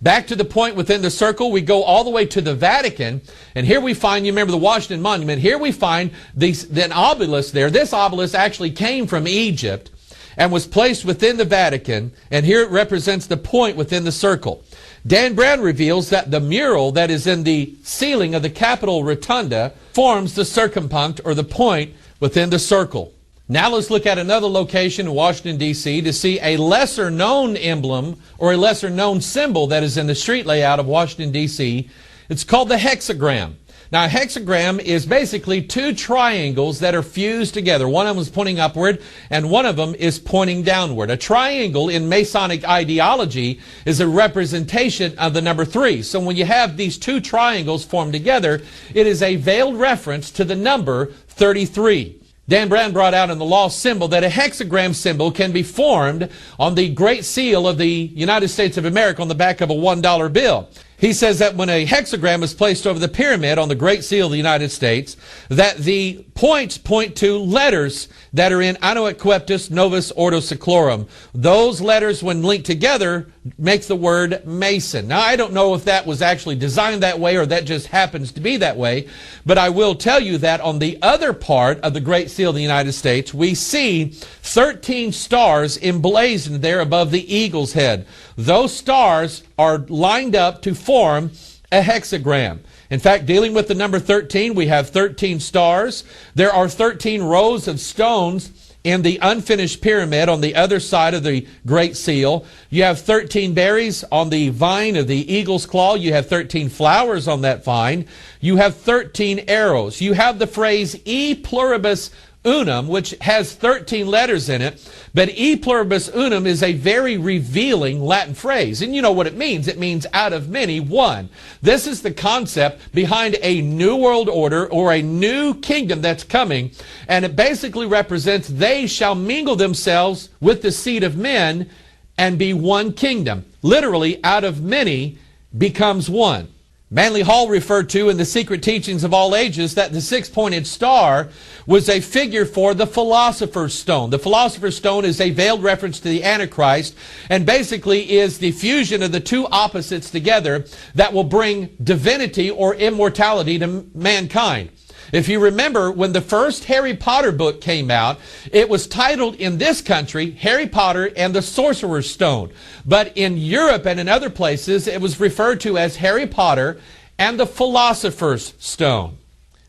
[SPEAKER 1] Back to the point within the circle, we go all the way to the Vatican, and here we find, you remember the Washington Monument, here we find an obelisk there. This obelisk actually came from Egypt and was placed within the Vatican, and here it represents the point within the circle. Dan Brown reveals that the mural that is in the ceiling of the Capitol Rotunda forms the circumpunct or the point within the circle. Now let's look at another location in Washington, D.C. to see a lesser-known emblem or a lesser-known symbol that is in the street layout of Washington, D.C. It's called the hexagram. Now, a hexagram is basically two triangles that are fused together. One of them is pointing upward, and one of them is pointing downward. A triangle in Masonic ideology is a representation of the number 3. So when you have these two triangles formed together, it is a veiled reference to the number 33. Dan Brown brought out in the law symbol that a hexagram symbol can be formed on the Great Seal of the United States of America on the back of a $1 bill. He says that when a hexagram is placed over the pyramid on the Great Seal of the United States, that the points point to letters that are in Anno et Coeptus Novus Ordo Seclorum. Those letters, when linked together, makes the word Mason. Now, I don't know if that was actually designed that way or that just happens to be that way, but I will tell you that on the other part of the Great Seal of the United States, we see 13 stars emblazoned there above the eagle's head. Those stars are lined up to form a hexagram. In fact, dealing with the number 13, we have 13 stars. There are 13 rows of stones in the unfinished pyramid on the other side of the Great Seal. You have 13 berries on the vine of the eagle's claw. You have 13 flowers on that vine. You have 13 arrows. You have the phrase e pluribus unum, which has 13 letters in it, but e pluribus unum is a very revealing Latin phrase. And you know what it means. It means out of many, one. This is the concept behind a new world order or a new kingdom that's coming, and it basically represents they shall mingle themselves with the seed of men and be one kingdom. Literally, out of many becomes one. Manly Hall referred to in the Secret Teachings of All Ages that the six-pointed star was a figure for the Philosopher's Stone. The Philosopher's Stone is a veiled reference to the Antichrist and basically is the fusion of the two opposites together that will bring divinity or immortality to mankind. If you remember, when the first Harry Potter book came out, it was titled in this country, Harry Potter and the Sorcerer's Stone. But in Europe and in other places, it was referred to as Harry Potter and the Philosopher's Stone.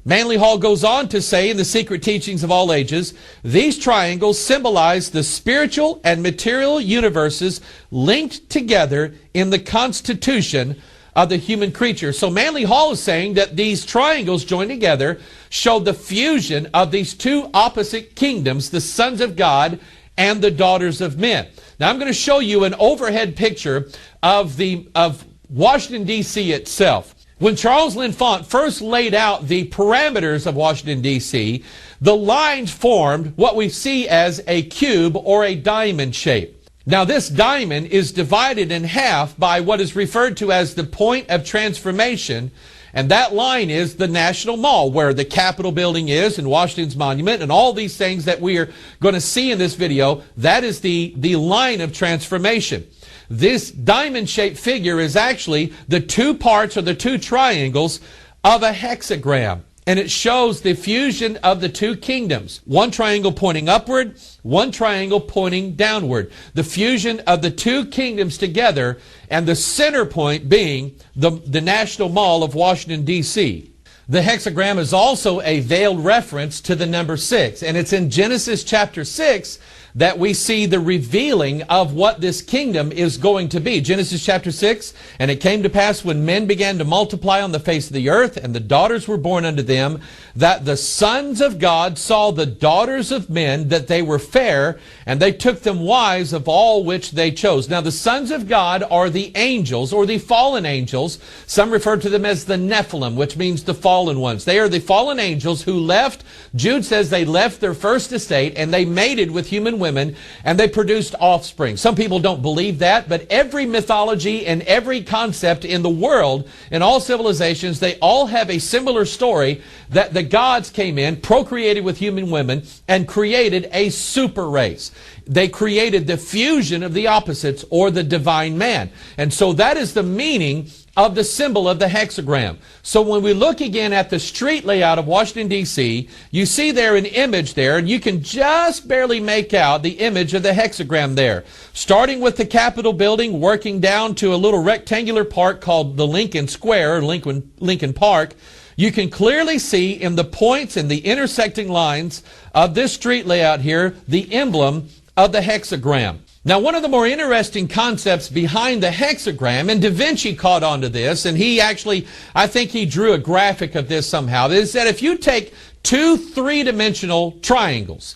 [SPEAKER 1] Manly Hall goes on to say in the Secret Teachings of All Ages, these triangles symbolize the spiritual and material universes linked together in the constitution of the human creature. So Manly Hall is saying that these triangles joined together show the fusion of these two opposite kingdoms, the sons of God and the daughters of men. Now I'm going to show you an overhead picture of Washington, D.C. itself. When Charles L'Enfant first laid out the parameters of Washington, D.C., the lines formed what we see as a cube or a diamond shape. Now this diamond is divided in half by what is referred to as the point of transformation, and that line is the National Mall, where the Capitol building is and Washington's monument and all these things that we are going to see in this video. That is the line of transformation. This diamond-shaped figure is actually the two parts or the two triangles of a hexagram. And it shows the fusion of the two kingdoms. One triangle pointing upward, one triangle pointing downward. The fusion of the two kingdoms together, and the center point being the National Mall of Washington, D.C. The hexagram is also a veiled reference to the number 6. And it's in Genesis chapter 6 that we see the revealing of what this kingdom is going to be. Genesis chapter 6, and it came to pass when men began to multiply on the face of the earth, and the daughters were born unto them, that the sons of God saw the daughters of men, that they were fair, and they took them wives of all which they chose. Now the sons of God are the angels, or the fallen angels. Some refer to them as the Nephilim, which means the fallen ones. They are the fallen angels who left, Jude says they left their first estate, and they mated with human women, and they produced offspring. Some people don't believe that, but every mythology and every concept in the world, in all civilizations, they all have a similar story that the gods came in, procreated with human women, and created a super race. They created the fusion of the opposites, or the divine man. And so that is the meaning of the symbol of the hexagram. So when we look again at the street layout of Washington, D.C., you see there an image there, and you can just barely make out the image of the hexagram there. Starting with the Capitol building, working down to a little rectangular park called the Lincoln Square, or Lincoln Park, you can clearly see in the points and the intersecting lines of this street layout here, the emblem of the hexagram. Now, one of the more interesting concepts behind the hexagram, and Da Vinci caught on to this, and he actually, I think he drew a graphic of this somehow, is that if you take two three-dimensional triangles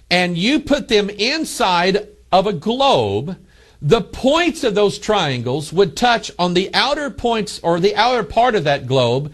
[SPEAKER 1] and you put them inside of a globe, the points of those triangles would touch on the outer points or the outer part of that globe,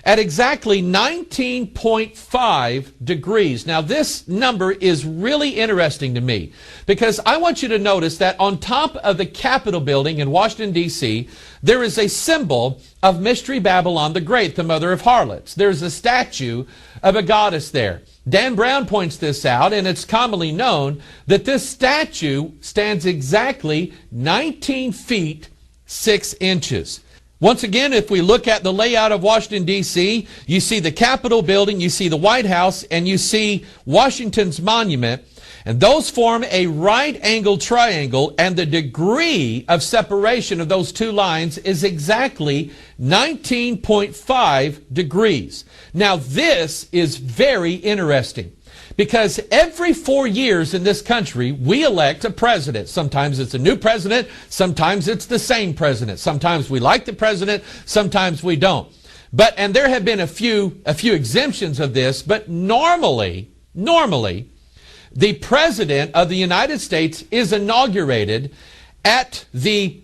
[SPEAKER 1] at exactly 19.5 degrees. Now, this number is really interesting to me because I want you to notice that on top of the Capitol building in Washington, D.C., there is a symbol of Mystery Babylon the Great, the mother of harlots. There's a statue of a goddess there. Dan Brown points this out, and it's commonly known that this statue stands exactly 19 feet 6 inches. Once again, if we look at the layout of Washington, D.C., you see the Capitol building, you see the White House, and you see Washington's monument. And those form a right-angled triangle, and the degree of separation of those two lines is exactly 19.5 degrees. Now, this is very interesting, because every 4 years in this country, we elect a president. Sometimes it's a new president, sometimes it's the same president. Sometimes we like the president, sometimes we don't. And there have been a few exemptions of this, but normally, the President of the United States is inaugurated at the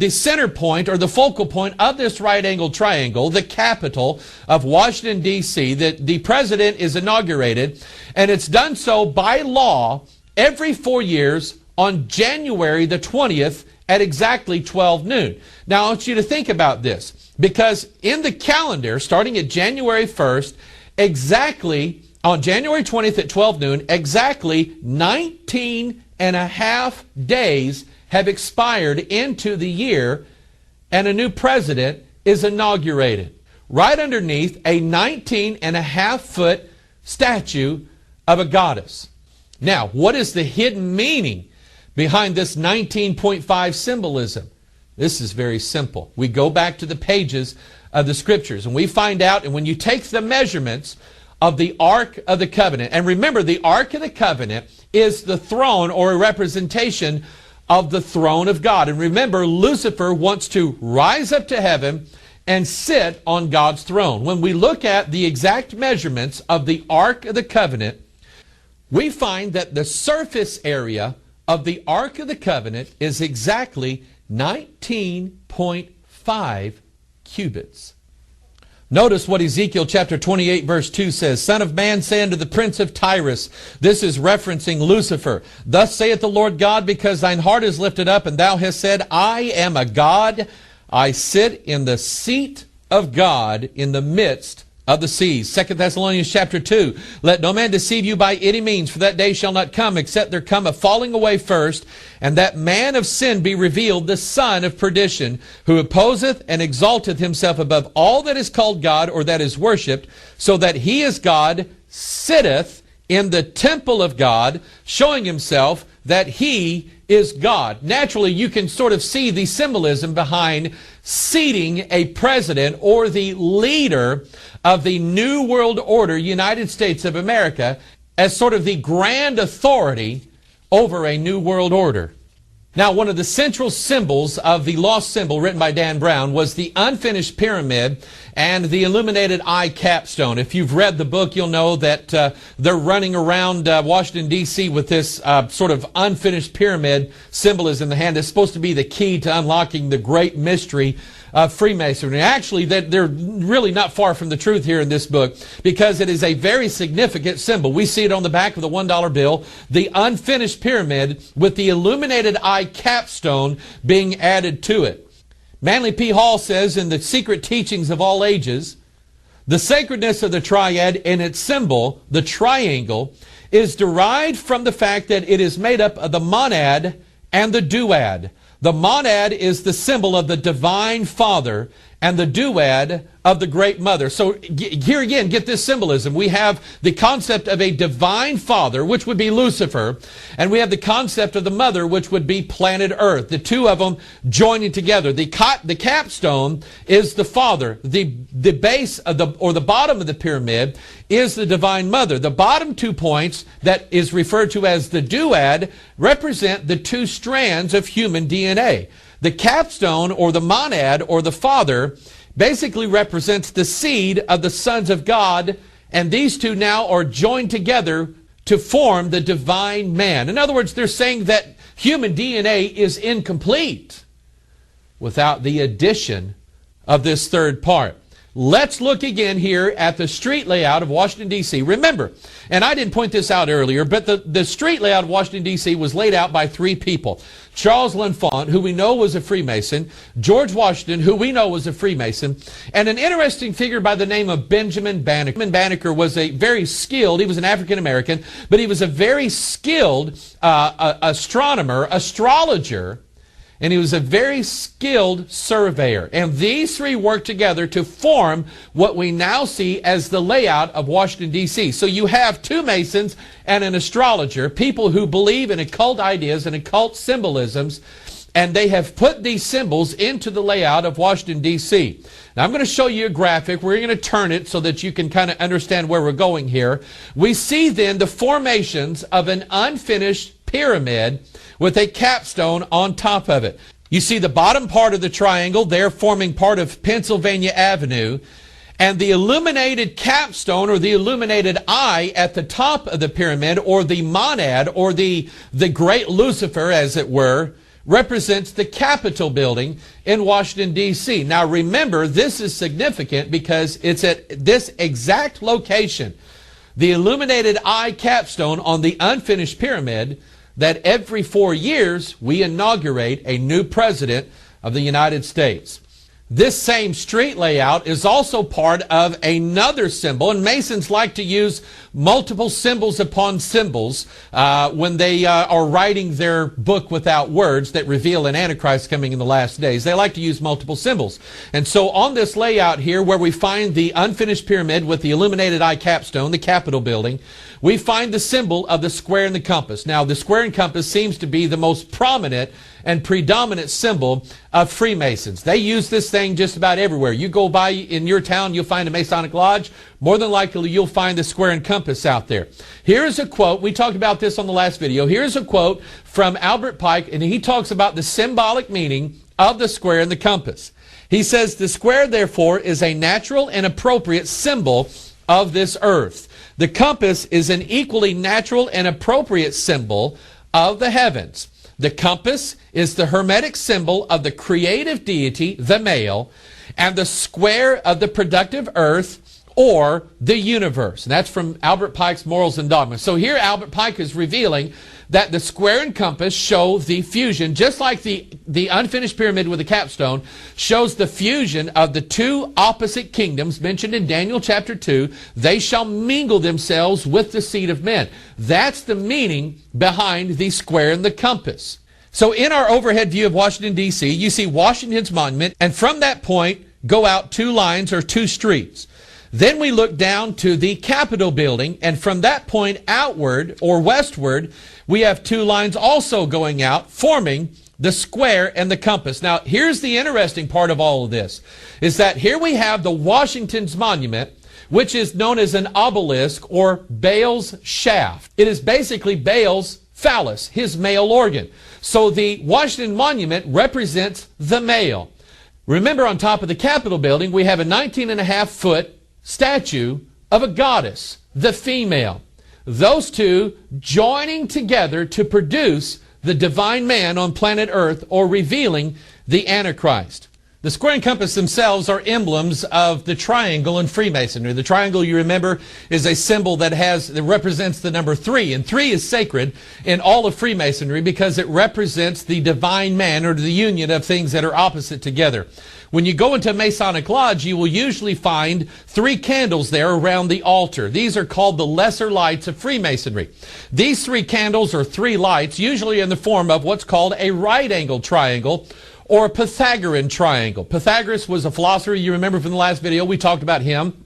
[SPEAKER 1] center point or the focal point of this right-angled triangle, the capital of Washington, D.C. The President is inaugurated, and it's done so by law every 4 years on January the 20th at exactly 12 noon. Now, I want you to think about this, because in the calendar, starting at January 1st, exactly on January 20th at 12 noon, exactly 19 and a half days have expired into the year, and a new president is inaugurated. Right underneath a 19 and a half foot statue of a goddess. Now, what is the hidden meaning behind this 19.5 symbolism? This is very simple. We go back to the pages of the Scriptures, and we find out, and when you take the measurements of the Ark of the Covenant, and remember, the Ark of the Covenant is the throne or a representation of the throne of God. And remember, Lucifer wants to rise up to heaven and sit on God's throne. When we look at the exact measurements of the Ark of the Covenant, we find that the surface area of the Ark of the Covenant is exactly 19.5 cubits. Notice what Ezekiel chapter 28 verse 2 says. Son of man, say unto the prince of Tyrus. This is referencing Lucifer. Thus saith the Lord God, because thine heart is lifted up, and thou hast said, I am a God. I sit in the seat of God in the midst of the seas. 2 Thessalonians chapter 2. Let no man deceive you by any means, for that day shall not come, except there come a falling away first, and that man of sin be revealed, the son of perdition, who opposeth and exalteth himself above all that is called God or that is worshipped, so that he is God, sitteth in the temple of God, showing himself that he is God. Naturally, you can sort of see the symbolism behind seating a president or the leader of the New World Order, United States of America, as sort of the grand authority over a New World Order. Now, one of the central symbols of the lost symbol written by Dan Brown was the unfinished pyramid and the illuminated eye capstone. If you've read the book, you'll know that they're running around Washington, D.C. with this sort of unfinished pyramid symbolism in the hand. It's supposed to be the key to unlocking the great mystery of Freemasonry. Actually, they're really not far from the truth here in this book, because it is a very significant symbol. We see it on the back of the $1 bill, the unfinished pyramid with the illuminated eye capstone being added to it. Manly P. Hall says in The Secret Teachings of All Ages, the sacredness of the triad and its symbol, the triangle, is derived from the fact that it is made up of the monad and the duad. The monad is the symbol of the divine Father, and the duad of the Great Mother. So here again, get this symbolism. We have the concept of a divine Father, which would be Lucifer, and we have the concept of the Mother, which would be planet Earth. The two of them joining together. The capstone is the Father. The base of the bottom of the pyramid is the Divine Mother. The bottom 2 points, that is referred to as the duad, represent the two strands of human DNA. The capstone, or the monad, or the Father, basically represents the seed of the sons of God, and these two now are joined together to form the divine man. In other words, they're saying that human DNA is incomplete without the addition of this third part. Let's look again here at the street layout of Washington, D.C. Remember, and I didn't point this out earlier, but the street layout of Washington, D.C. was laid out by three people. Charles L'Enfant, who we know was a Freemason, George Washington, who we know was a Freemason, and an interesting figure by the name of Benjamin Banneker. Benjamin Banneker was a very skilled, he was an African-American, but he was a very skilled astronomer, astrologer, and he was a very skilled surveyor. And these three worked together to form what we now see as the layout of Washington, D.C. So you have two Masons and an astrologer, people who believe in occult ideas and occult symbolisms, and they have put these symbols into the layout of Washington, D.C. Now I'm going to show you a graphic. We're going to turn it so that you can kind of understand where we're going here. We see then the formations of an unfinished pyramid with a capstone on top of it. You see the bottom part of the triangle there forming part of Pennsylvania Avenue, and the illuminated capstone or the illuminated eye at the top of the pyramid, or the monad, or the great Lucifer as it were, represents the Capitol building in Washington, D.C. Now remember, this is significant because it's at this exact location, the illuminated eye capstone on the unfinished pyramid, that every 4 years we inaugurate a new president of the United States. This same street layout is also part of another symbol, and Masons like to use multiple symbols upon symbols when they are writing their book without words that reveal an Antichrist coming in the last days. They like to use multiple symbols. And so on this layout here, where we find the unfinished pyramid with the illuminated eye capstone, the Capitol building, we find the symbol of the square and the compass. Now, the square and compass seems to be the most prominent and predominant symbol of Freemasons. They use this thing just about everywhere. You go by in your town, you'll find a Masonic lodge. More than likely, you'll find the square and compass out there. Here's a quote. We talked about this on the last video. Here's a quote from Albert Pike, and he talks about the symbolic meaning of the square and the compass. He says, "The square, therefore, is a natural and appropriate symbol of this earth. The compass is an equally natural and appropriate symbol of the heavens. The compass is the hermetic symbol of the creative deity, the male, and the square of the productive earth, or the universe." And that's from Albert Pike's Morals and Dogma. So here Albert Pike is revealing that the square and compass show the fusion, just like the unfinished pyramid with the capstone shows the fusion of the two opposite kingdoms mentioned in Daniel chapter 2. They shall mingle themselves with the seed of men. That's the meaning behind the square and the compass. So in our overhead view of Washington, D.C., you see Washington's monument, and from that point go out two lines or two streets. Then we look down to the Capitol building, and from that point outward or westward, we have two lines also going out, forming the square and the compass. Now, here's the interesting part of all of this, is that here we have the Washington's monument, which is known as an obelisk or Baal's shaft. It is basically Baal's phallus, his male organ. So the Washington monument represents the male. Remember, on top of the Capitol building, we have a 19.5-foot statue of a goddess, the female. Those two joining together to produce the divine man on planet Earth, or revealing the Antichrist. The square and compass themselves are emblems of the triangle in Freemasonry. The triangle, you remember, is a symbol that represents the number 3. And 3 is sacred in all of Freemasonry because it represents the divine man, or the union of things that are opposite together. When you go into a Masonic lodge, you will usually find 3 candles there around the altar. These are called the lesser lights of Freemasonry. These 3 candles, or 3 lights, usually in the form of what's called a right-angled triangle, or a Pythagorean triangle. Pythagoras was a philosopher. You remember from the last video, we talked about him.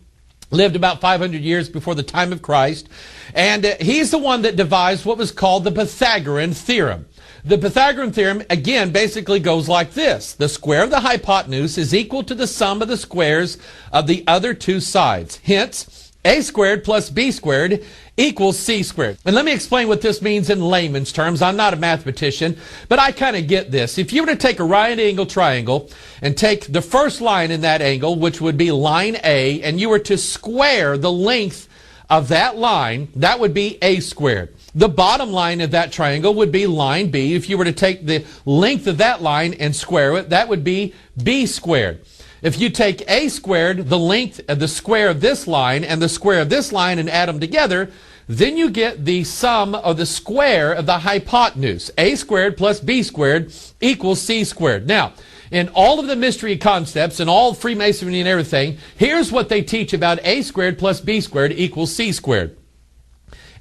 [SPEAKER 1] Lived about 500 years before the time of Christ. And he's the one that devised what was called the Pythagorean theorem. The Pythagorean theorem, again, basically goes like this. The square of the hypotenuse is equal to the sum of the squares of the other 2 sides. Hence, a squared plus b squared equals c squared. And let me explain what this means in layman's terms. I'm not a mathematician, but I kind of get this. If you were to take a right angle triangle and take the first line in that angle, which would be line A, and you were to square the length of that line, that would be a squared. The bottom line of that triangle would be line B. If you were to take the length of that line and square it, that would be b squared. If you take a squared, the length of the square of this line, and the square of this line, and add them together, then you get the sum of the square of the hypotenuse. A squared plus b squared equals c squared. Now, in all of the mystery concepts and all Freemasonry and everything, here's what they teach about a squared plus b squared equals c squared.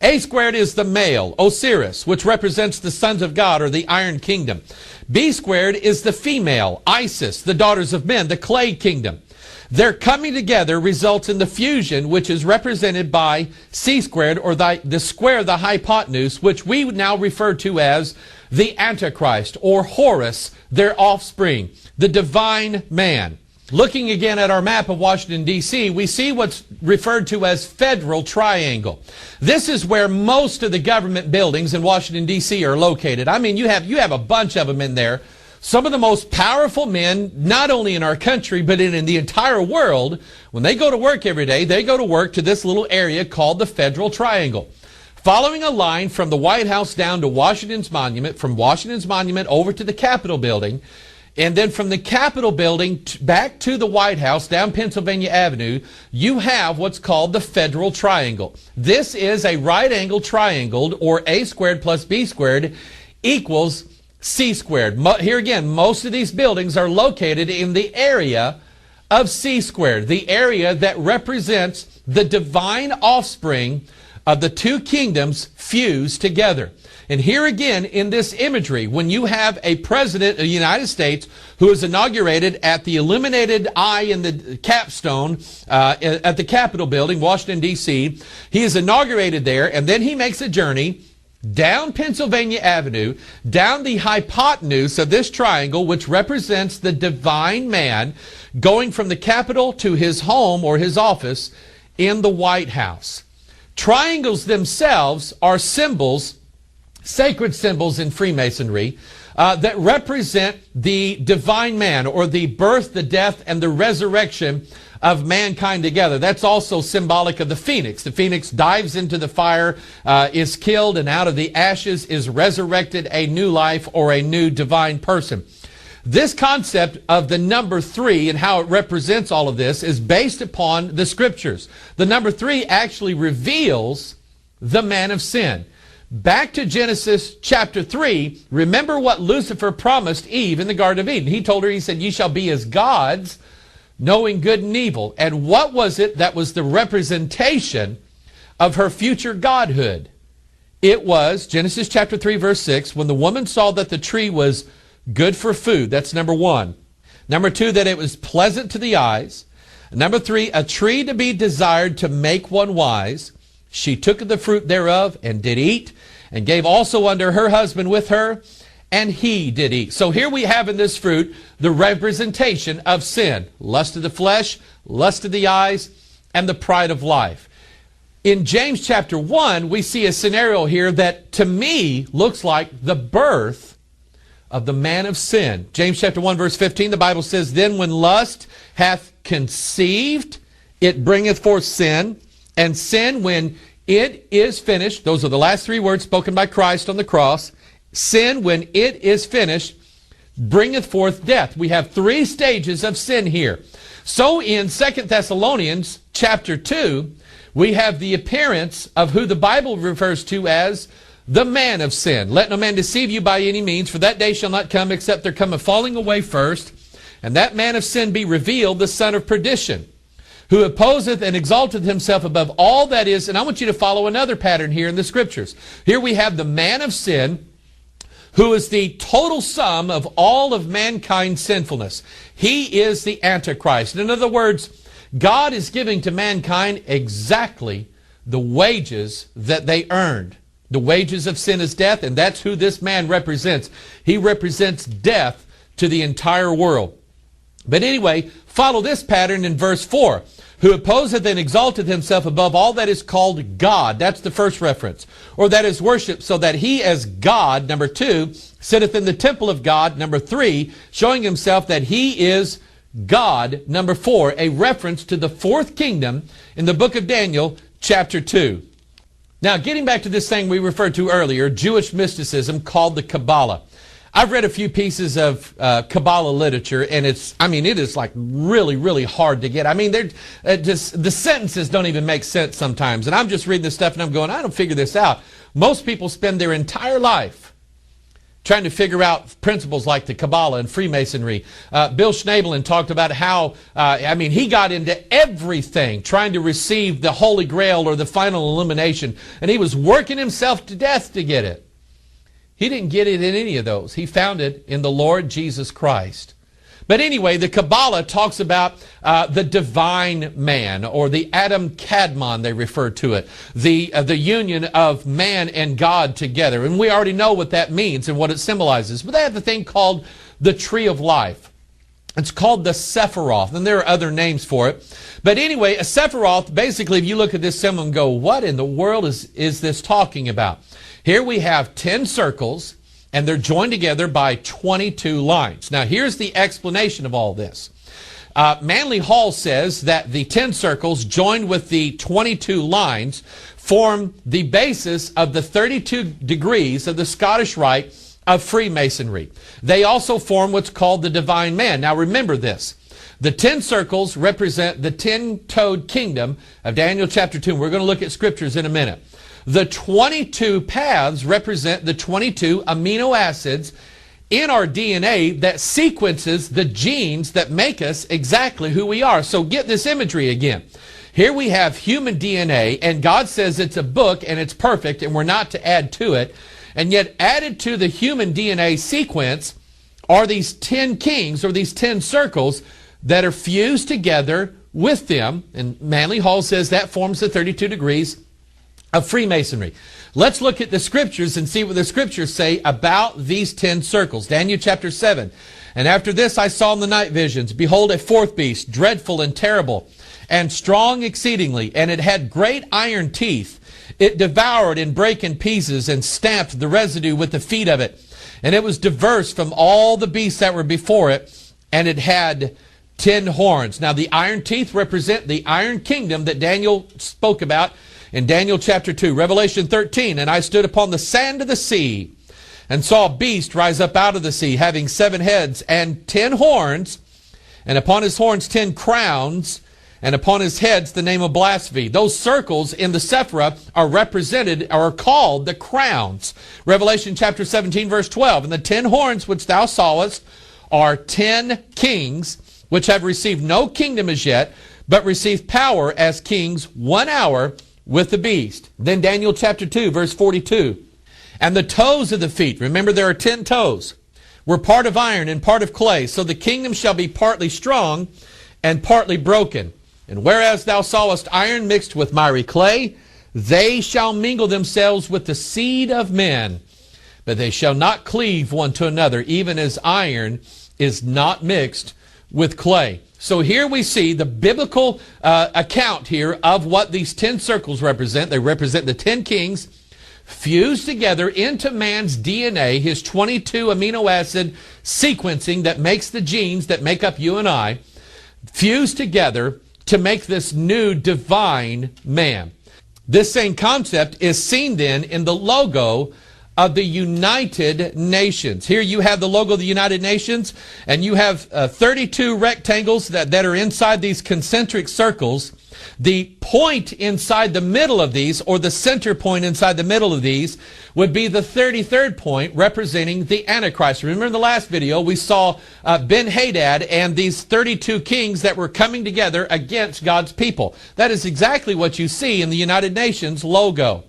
[SPEAKER 1] A squared is the male, Osiris, which represents the sons of God or the Iron Kingdom. B squared is the female, Isis, the daughters of men, the clay kingdom. Their coming together results in the fusion, which is represented by c squared, or the square of the hypotenuse, which we would now refer to as the Antichrist, or Horus, their offspring, the divine man. Looking again at our map of Washington, D.C., we see what's referred to as Federal Triangle. This is where most of the government buildings in Washington, D.C. are located. I mean, you have a bunch of them in there. Some of the most powerful men, not only in our country, but in the entire world, when they go to work every day, they go to work to this little area called the Federal Triangle. Following a line from the White House down to Washington's Monument, from Washington's Monument over to the Capitol Building, and then from the Capitol Building back to the White House down Pennsylvania Avenue, you have what's called the Federal Triangle. This is a right-angled triangle, or a squared plus b squared equals c squared. Here again, most of these buildings are located in the area of c squared, the area that represents the divine offspring of the two kingdoms fused together. And here again, in this imagery, when you have a president of the United States who is inaugurated at the illuminated eye in the capstone at the Capitol Building, Washington, D.C., he is inaugurated there, and then he makes a journey down Pennsylvania Avenue, down the hypotenuse of this triangle, which represents the divine man, going from the Capitol to his home or his office in the White House. Triangles themselves are symbols, sacred symbols in Freemasonry, that represent the divine man, or the birth, the death, and the resurrection of mankind together. That's also symbolic of the phoenix. The phoenix dives into the fire, is killed, and out of the ashes is resurrected a new life or a new divine person. This concept of the number 3 and how it represents all of this is based upon the scriptures. The number 3 actually reveals the man of sin. Back to Genesis chapter 3, remember what Lucifer promised Eve in the Garden of Eden. He told her, he said, "You shall be as gods, knowing good and evil." And what was it that was the representation of her future godhood? It was Genesis chapter 3, verse 6, when the woman saw that the tree was good for food. That's number 1. Number 2, that it was pleasant to the eyes. Number 3, a tree to be desired to make one wise. She took of the fruit thereof and did eat, and gave also unto her husband with her, and he did eat. So here we have in this fruit the representation of sin. Lust of the flesh, lust of the eyes, and the pride of life. In James chapter 1, we see a scenario here that to me looks like the birth of the man of sin. James chapter 1, verse 15, the Bible says, "Then when lust hath conceived, it bringeth forth sin. And sin, when it is finished," those are the last 3 words spoken by Christ on the cross, "sin, when it is finished, bringeth forth death." We have 3 stages of sin here. So in 2 Thessalonians chapter 2, we have the appearance of who the Bible refers to as the man of sin. "Let no man deceive you by any means, for that day shall not come except there come a falling away first, and that man of sin be revealed, the son of perdition, who opposeth and exalteth himself above all that is." And I want you to follow another pattern here in the scriptures. Here we have the man of sin, who is the total sum of all of mankind's sinfulness. He is the Antichrist. In other words, God is giving to mankind exactly the wages that they earned. The wages of sin is death, and that's who this man represents. He represents death to the entire world. But anyway, follow this pattern in verse 4. "Who opposeth and exalteth himself above all that is called God." That's the first reference. "Or that is worshipped, so that he as God," number 2, "sitteth in the temple of God," number 3, showing himself that he is God, number 4, a reference to the 4th kingdom in the book of Daniel, chapter 2. Now, getting back to this thing we referred to earlier, Jewish mysticism called the Kabbalah. I've read a few pieces of Kabbalah literature, and it is like really, really hard to get. I mean, the sentences don't even make sense sometimes. And I'm just reading this stuff, and I'm going, I don't figure this out. Most people spend their entire life trying to figure out principles like the Kabbalah and Freemasonry. Bill Schnabelin talked about how, he got into everything trying to receive the Holy Grail or the final illumination, and he was working himself to death to get it. He didn't get it in any of those. He found it in the Lord Jesus Christ. But anyway, the Kabbalah talks about the divine man, or the Adam Kadmon, they refer to it, the union of man and God together. And we already know what that means and what it symbolizes. But they have a thing called the Tree of Life. It's called the Sephiroth, and there are other names for it. But anyway, a Sephiroth, basically, if you look at this symbol and go, what in the world is this talking about? Here we have 10 circles, and they're joined together by 22 lines. Now, here's the explanation of all this. Manly Hall says that the 10 circles joined with the 22 lines form the basis of the 32 degrees of the Scottish Rite of Freemasonry. They also form what's called the divine man. Now, remember this. The 10 circles represent the 10-toed kingdom of Daniel chapter 2. We're going to look at scriptures in a minute. The 22 paths represent the 22 amino acids in our DNA that sequences the genes that make us exactly who we are. So get this imagery again. Here we have human DNA, and God says it's a book and it's perfect and we're not to add to it. And yet added to the human DNA sequence are these 10 kings, or these 10 circles that are fused together with them. And Manly Hall says that forms the 32 degrees of Freemasonry. Let's look at the scriptures and see what the scriptures say about these 10 circles. Daniel chapter 7. And after this I saw in the night visions, behold, a fourth beast, dreadful and terrible, and strong exceedingly, and it had great iron teeth. It devoured and brake in pieces, and stamped the residue with the feet of it. And it was diverse from all the beasts that were before it, and it had 10 horns. Now the iron teeth represent the iron kingdom that Daniel spoke about in Daniel chapter 2. Revelation 13, and I stood upon the sand of the sea, and saw a beast rise up out of the sea, having 7 heads and 10 horns, and upon his horns 10 crowns, and upon his heads the name of blasphemy. Those circles in the Sephirah are represented, or are called the crowns. Revelation chapter 17, verse 12, and the 10 horns which thou sawest are 10 kings, which have received no kingdom as yet, but received power as kings 1 hour with the beast. Then Daniel chapter 2, verse 42. And the toes of the feet, remember there are 10 toes, were part of iron and part of clay. So the kingdom shall be partly strong and partly broken. And whereas thou sawest iron mixed with miry clay, they shall mingle themselves with the seed of men, but they shall not cleave one to another, even as iron is not mixed with clay. So here we see the biblical account here of what these 10 circles represent. They represent the 10 kings fused together into man's DNA, his 22 amino acid sequencing that makes the genes that make up you and I, fused together to make this new divine man. This same concept is seen then in the logo of the United Nations. Here you have the logo of the United Nations, and you have 32 rectangles that are inside these concentric circles. The point inside the middle of these, or the center point inside the middle of these, would be the 33rd point representing the Antichrist. Remember in the last video we saw Ben-Hadad and these 32 kings that were coming together against God's people. That is exactly what you see in the United Nations logo.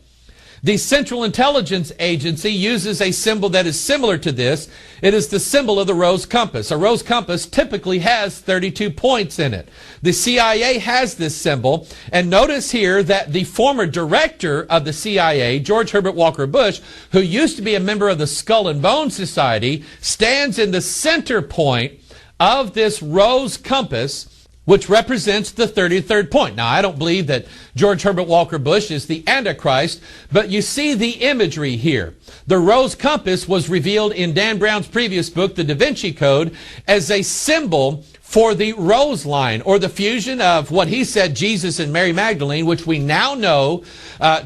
[SPEAKER 1] The Central Intelligence Agency uses a symbol that is similar to this. It is the symbol of the rose compass. A rose compass typically has 32 points in it. The CIA has this symbol, and notice here that the former director of the CIA, George Herbert Walker Bush, who used to be a member of the Skull and Bone Society, stands in the center point of this rose compass, which represents the 33rd point. Now, I don't believe that George Herbert Walker Bush is the Antichrist, but you see the imagery here. The rose compass was revealed in Dan Brown's previous book, The Da Vinci Code, as a symbol for the rose line, or the fusion of what he said, Jesus and Mary Magdalene, which we now know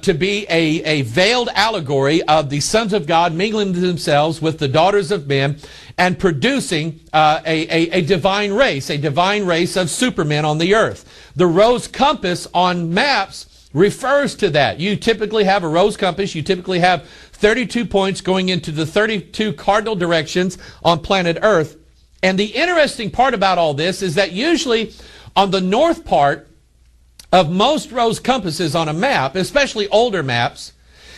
[SPEAKER 1] to be a veiled allegory of the sons of God mingling themselves with the daughters of men and producing a divine race of supermen on the earth. The rose compass on maps refers to that. You typically have a rose compass. You typically have 32 points going into the 32 cardinal directions on planet Earth. And the interesting part about all this is that usually on the north part of most rose compasses on a map, especially older maps,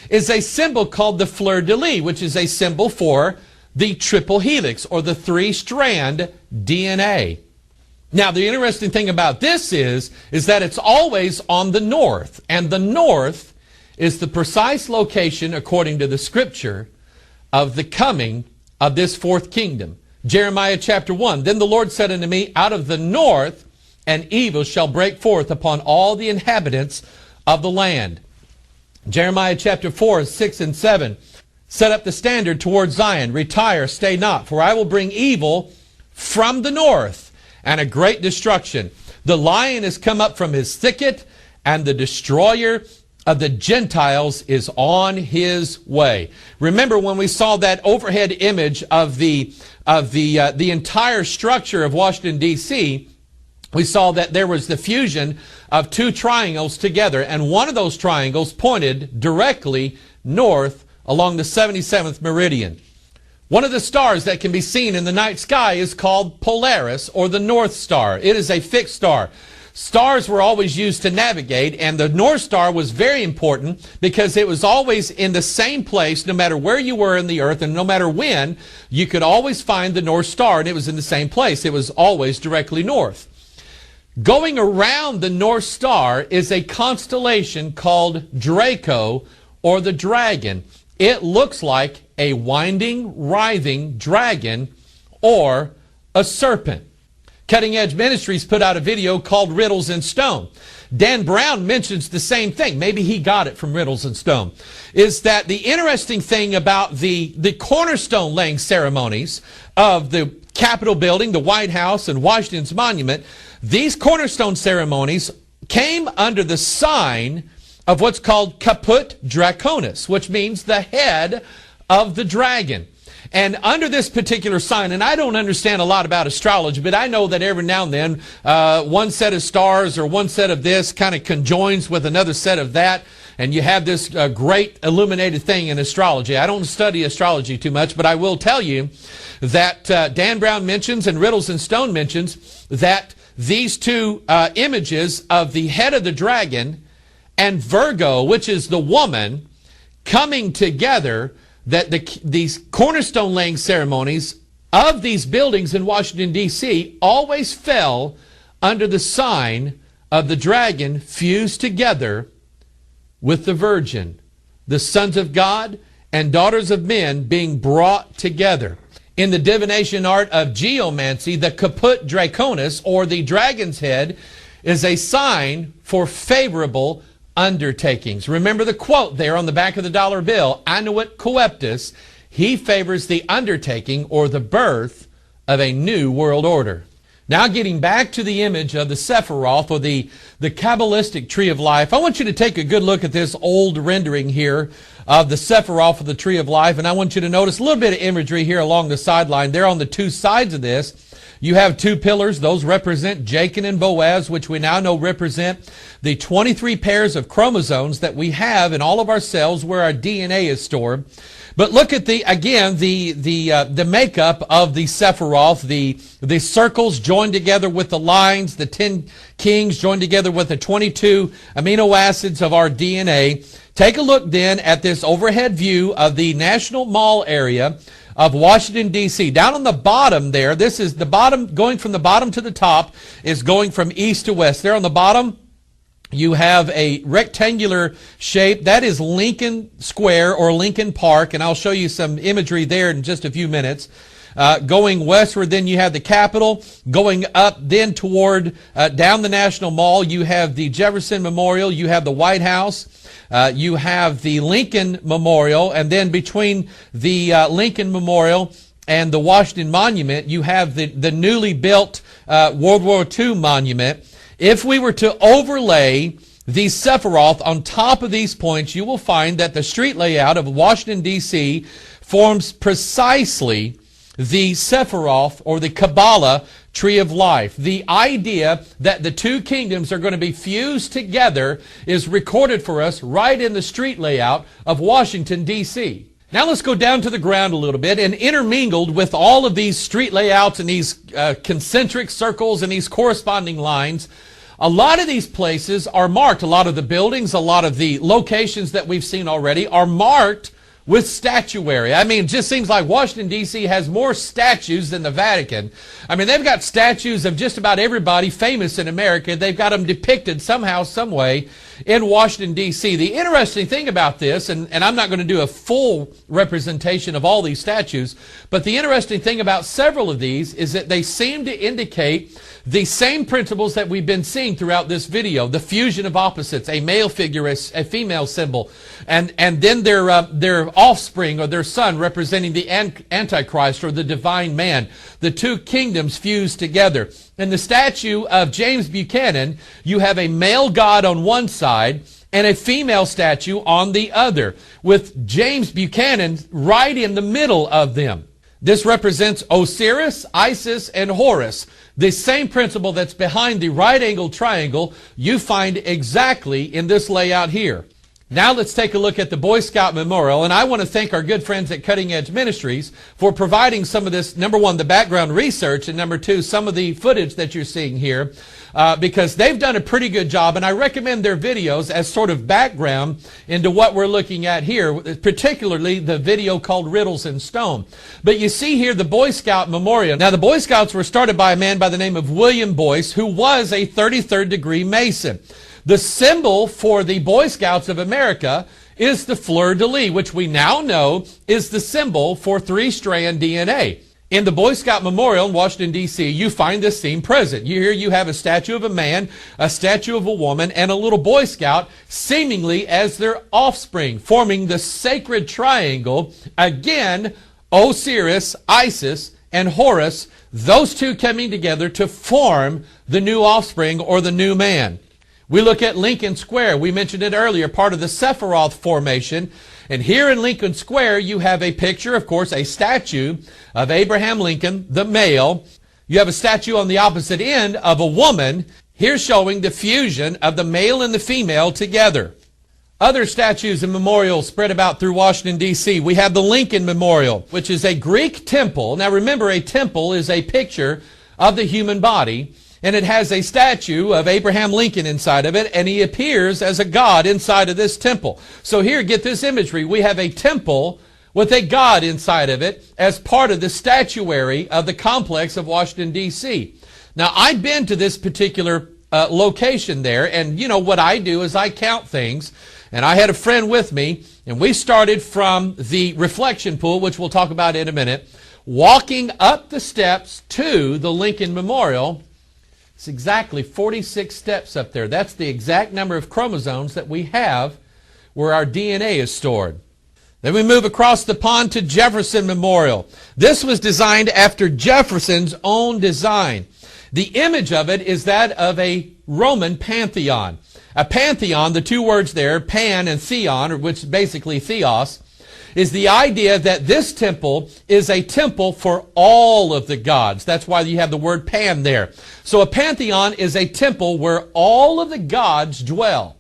[SPEAKER 1] is a symbol called the fleur-de-lis, which is a symbol for the triple helix, or the three-strand DNA. Now, the interesting thing about this is that it's always on the north, and the north is the precise location, according to the Scripture, of the coming of this fourth kingdom. Jeremiah chapter 1, Then the Lord said unto me, Out of the north an evil shall break forth upon all the inhabitants of the land. Jeremiah chapter 4, 6 and 7, Set up the standard toward Zion, retire, stay not, for I will bring evil from the north, and a great destruction. The lion has come up from his thicket, and the destroyer of the Gentiles is on his way. Remember when we saw that overhead image of the entire structure of Washington, D.C., we saw that there was the fusion of two triangles together, and one of those triangles pointed directly north along the 77th meridian. One of the stars that can be seen in the night sky is called Polaris, or the North Star. It is a fixed star. Stars were always used to navigate, and the North Star was very important because it was always in the same place no matter where you were in the earth, and no matter when, you could always find the North Star, and it was in the same place. It was always directly north. Going around the North Star is a constellation called Draco, or the dragon. It looks like a winding, writhing dragon or a serpent. Cutting Edge Ministries put out a video called Riddles in Stone. Dan Brown mentions the same thing. Maybe he got it from Riddles in Stone. Is that the interesting thing about the cornerstone laying ceremonies of the Capitol building, the White House, and Washington's monument, these cornerstone ceremonies came under the sign of what's called Caput Draconis, which means the head of the dragon. And under this particular sign, and I don't understand a lot about astrology, but I know that every now and then one set of stars or one set of this kind of conjoins with another set of that, and you have this great illuminated thing in astrology. I don't study astrology too much, but I will tell you that Dan Brown mentions and Riddles in Stone mentions that these two images of the head of the dragon and Virgo, which is the woman, coming together, that these cornerstone laying ceremonies of these buildings in Washington, D.C. always fell under the sign of the dragon fused together with the virgin, the sons of God and daughters of men being brought together. In the divination art of geomancy, the Caput Draconis, or the dragon's head, is a sign for favorable undertakings. Remember the quote there on the back of the dollar bill, Annuit Coeptus. He favors the undertaking or the birth of a new world order. Now, getting back to the image of the Sephiroth, or the Kabbalistic tree of life, I want you to take a good look at this old rendering here of the Sephiroth of the tree of life, and I want you to notice a little bit of imagery here along the sideline. There on the two sides of this, you have two pillars. Those represent Jachin and Boaz, which we now know represent the 23 pairs of chromosomes that we have in all of our cells where our DNA is stored. But look at the makeup of the Sephiroth, the circles joined together with the lines, the 10 kings joined together with the 22 amino acids of our DNA. Take a look then at this overhead view of the National Mall area of Washington, D.C. Down on the bottom there, this is the bottom, going from the bottom to the top, is going from east to west. There on the bottom, you have a rectangular shape. That is Lincoln Square or Lincoln Park, and I'll show you some imagery there in just a few minutes. Going westward, then you have the Capitol. Going up then toward, down the National Mall, you have the Jefferson Memorial, you have the White House, you have the Lincoln Memorial, and then between the Lincoln Memorial and the Washington Monument, you have the newly built World War II monument. If we were to overlay the Sephiroth on top of these points, you will find that the street layout of Washington, D.C. forms precisely the Sephiroth or the Kabbalah tree of life. The idea that the two kingdoms are going to be fused together is recorded for us right in the street layout of Washington, D.C. Now let's go down to the ground a little bit, and intermingled with all of these street layouts and these concentric circles and these corresponding lines, a lot of these places are marked. A lot of the buildings, a lot of the locations that we've seen already are marked with statuary. I mean, it just seems like Washington, D.C. has more statues than the Vatican. I mean, they've got statues of just about everybody famous in America. They've got them depicted somehow, some way in Washington, D.C. The interesting thing about this, and I'm not going to do a full representation of all these statues, but the interesting thing about several of these is that they seem to indicate the same principles that we've been seeing throughout this video. The fusion of opposites, a male figure, a female symbol, and then their offspring or their son representing the Antichrist or the divine man. The two kingdoms fused together. In the statue of James Buchanan, you have a male god on one side and a female statue on the other, with James Buchanan right in the middle of them. This represents Osiris, Isis, and Horus. The same principle that's behind the right-angled triangle you find exactly in this layout here. Now let's take a look at the Boy Scout Memorial, and I want to thank our good friends at Cutting Edge Ministries for providing some of this, number one, the background research, and number two, some of the footage that you're seeing here, because they've done a pretty good job, and I recommend their videos as sort of background into what we're looking at here, particularly the video called Riddles in Stone. But you see here the Boy Scout Memorial. Now, the Boy Scouts were started by a man by the name of William Boyce, who was a 33rd degree Mason. The symbol for the Boy Scouts of America is the fleur-de-lis, which we now know is the symbol for three-strand DNA. In the Boy Scout Memorial in Washington, D.C., you find this theme present. Here you have a statue of a man, a statue of a woman, and a little Boy Scout seemingly as their offspring, forming the sacred triangle. Again, Osiris, Isis, and Horus, those two coming together to form the new offspring or the new man. We look at Lincoln Square. We mentioned it earlier, part of the Sephiroth formation. And here in Lincoln Square, you have a picture, of course, a statue of Abraham Lincoln, the male. You have a statue on the opposite end of a woman, here showing the fusion of the male and the female together. Other statues and memorials spread about through Washington, D.C. We have the Lincoln Memorial, which is a Greek temple. Now remember, a temple is a picture of the human body. And it has a statue of Abraham Lincoln inside of it, and he appears as a god inside of this temple. So here, get this imagery. We have a temple with a god inside of it as part of the statuary of the complex of Washington, D.C. Now, I've been to this particular location there, and you know what I do is I count things. And I had a friend with me, and we started from the reflection pool, which we'll talk about in a minute, walking up the steps to the Lincoln Memorial. It's exactly 46 steps up there. That's the exact number of chromosomes that we have where our DNA is stored. Then we move across the pond to Jefferson Memorial. This was designed after Jefferson's own design. The image of it is that of a Roman pantheon. A pantheon, the two words there, pan and theon, which is basically theos, is the idea that this temple is a temple for all of the gods. That's why you have the word pan there. So a pantheon is a temple where all of the gods dwell.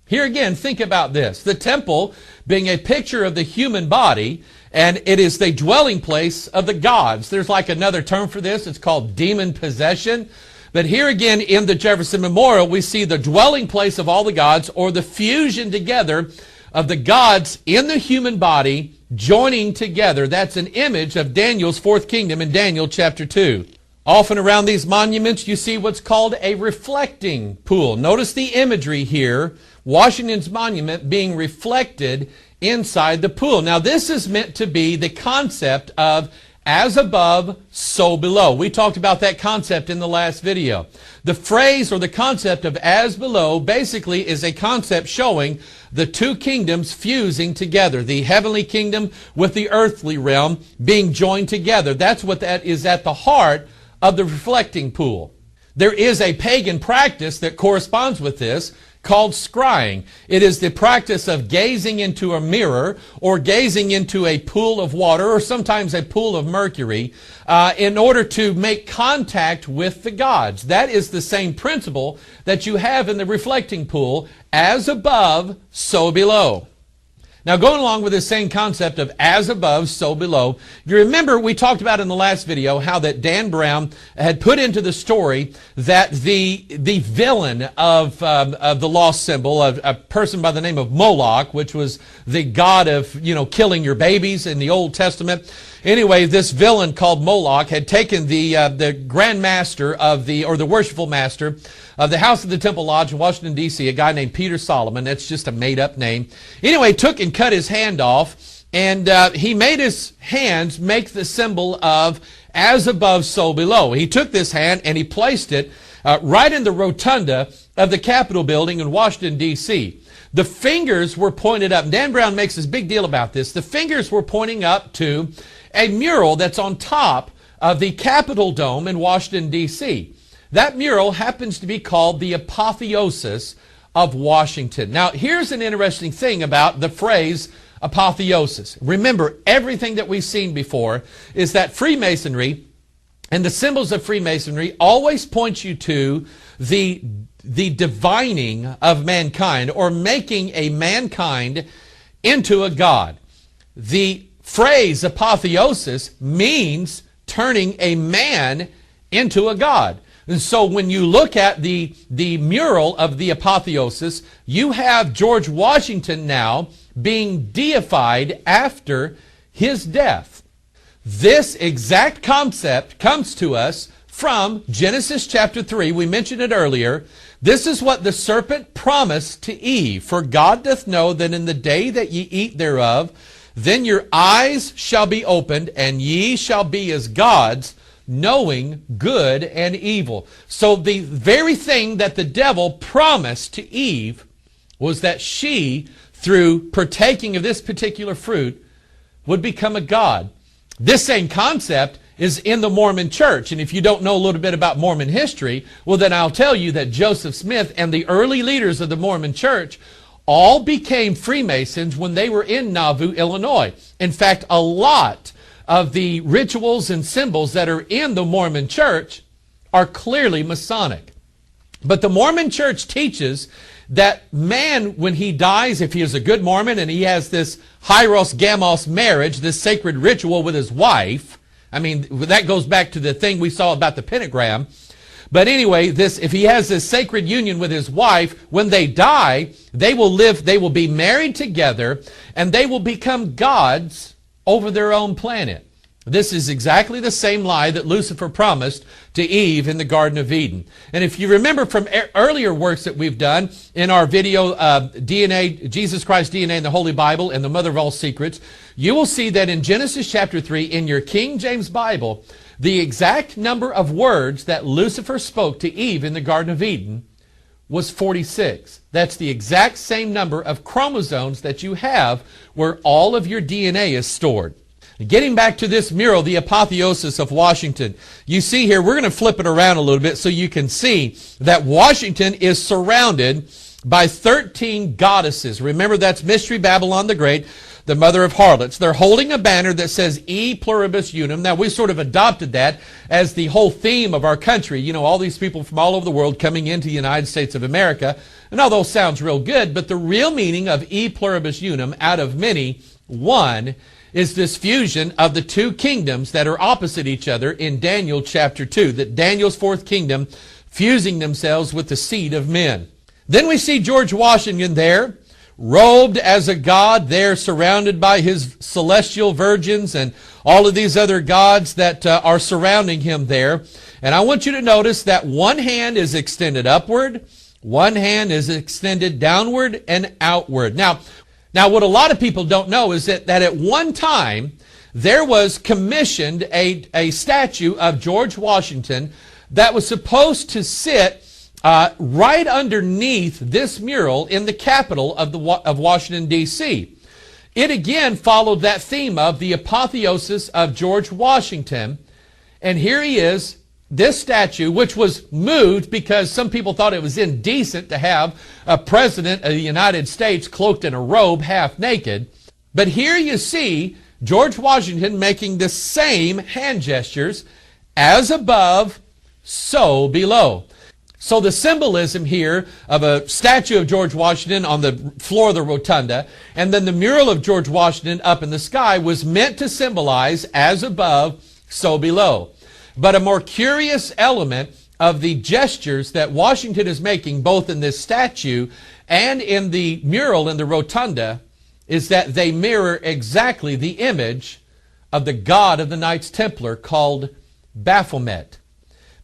[SPEAKER 1] Here again, think about this. The temple being a picture of the human body, and it is the dwelling place of the gods. There's like another term for this. It's called demon possession. But here again in the Jefferson Memorial, we see the dwelling place of all the gods, or the fusion together of the gods in the human body joining together. That's an image of Daniel's fourth kingdom in Daniel chapter 2. Often around these monuments, you see what's called a reflecting pool. Notice the imagery here, Washington's monument being reflected inside the pool. Now, this is meant to be the concept of As above, so below. We talked about that concept in the last video. The phrase or the concept of as below basically is a concept showing the two kingdoms fusing together. The heavenly kingdom with the earthly realm being joined together. That's what that is at the heart of the reflecting pool. There is a pagan practice that corresponds with this called scrying. It is the practice of gazing into a mirror or gazing into a pool of water or sometimes a pool of mercury in order to make contact with the gods. That is the same principle that you have in the reflecting pool, as above, so below. Now, going along with this same concept of as above, so below, you remember we talked about in the last video how that Dan Brown had put into the story that the villain of the lost symbol, a person by the name of Moloch, which was the god of, killing your babies in the Old Testament. Anyway, this villain called Moloch had taken the grand master of the worshipful master of the House of the Temple Lodge in Washington, D.C., a guy named Peter Solomon. That's just a made-up name. Anyway, took and cut his hand off, and he made his hands make the symbol of as above, so below. He took this hand and he placed it right in the rotunda of the Capitol building in Washington, D.C. The fingers were pointed up. Dan Brown makes this big deal about this. The fingers were pointing up to a mural that's on top of the Capitol Dome in Washington, D.C. That mural happens to be called the Apotheosis of Washington. Now, here's an interesting thing about the phrase apotheosis. Remember, everything that we've seen before is that Freemasonry and the symbols of Freemasonry always point you to the divining of mankind, or making a mankind into a god. The phrase apotheosis means turning a man into a god. And so when you look at the mural of the apotheosis, you have George Washington now being deified after his death. This exact concept comes to us from Genesis chapter 3. We mentioned it earlier. This is what the serpent promised to Eve. For God doth know that in the day that ye eat thereof, then your eyes shall be opened, and ye shall be as gods, knowing good and evil. So the very thing that the devil promised to Eve was that she, through partaking of this particular fruit, would become a god. This same concept is in the Mormon church. And if you don't know a little bit about Mormon history, well, then I'll tell you that Joseph Smith and the early leaders of the Mormon church all became Freemasons when they were in Nauvoo, Illinois. In fact, a lot of the rituals and symbols that are in the Mormon church are clearly Masonic. But the Mormon church teaches that man, when he dies, if he is a good Mormon and he has this Hieros-Gamos marriage, this sacred ritual with his wife, I mean, that goes back to the thing we saw about the pentagram. But anyway, if he has this sacred union with his wife, when they die, they will be married together, and they will become gods over their own planet. This is exactly the same lie that Lucifer promised to Eve in the Garden of Eden. And if you remember from earlier works that we've done in our video, DNA, Jesus Christ, DNA, and the Holy Bible, and the Mother of All Secrets, you will see that in Genesis chapter 3, in your King James Bible, the exact number of words that Lucifer spoke to Eve in the Garden of Eden was 46. That's the exact same number of chromosomes that you have where all of your DNA is stored. Getting back to this mural, the Apotheosis of Washington, you see here, we're going to flip it around a little bit so you can see that Washington is surrounded by 13 goddesses. Remember, that's Mystery Babylon the Great, the mother of harlots. They're holding a banner that says E pluribus unum. Now, we sort of adopted that as the whole theme of our country. You know, all these people from all over the world coming into the United States of America. And all those sounds real good, but the real meaning of E pluribus unum, out of many, one, is this fusion of the two kingdoms that are opposite each other in Daniel chapter 2. That Daniel's fourth kingdom fusing themselves with the seed of men. Then we see George Washington there, robed as a god there, surrounded by his celestial virgins and all of these other gods that are surrounding him there. And I want you to notice that one hand is extended upward, one hand is extended downward and outward. Now, what a lot of people don't know is that at one time, there was commissioned a statue of George Washington that was supposed to sit right underneath this mural in the capital of Washington, D.C. It again followed that theme of the apotheosis of George Washington. And here he is, this statue, which was moved because some people thought it was indecent to have a president of the United States cloaked in a robe, half naked. But here you see George Washington making the same hand gestures, as above, so below. So the symbolism here of a statue of George Washington on the floor of the rotunda, and then the mural of George Washington up in the sky, was meant to symbolize as above, so below. But a more curious element of the gestures that Washington is making, both in this statue and in the mural in the rotunda, is that they mirror exactly the image of the god of the Knights Templar called Baphomet.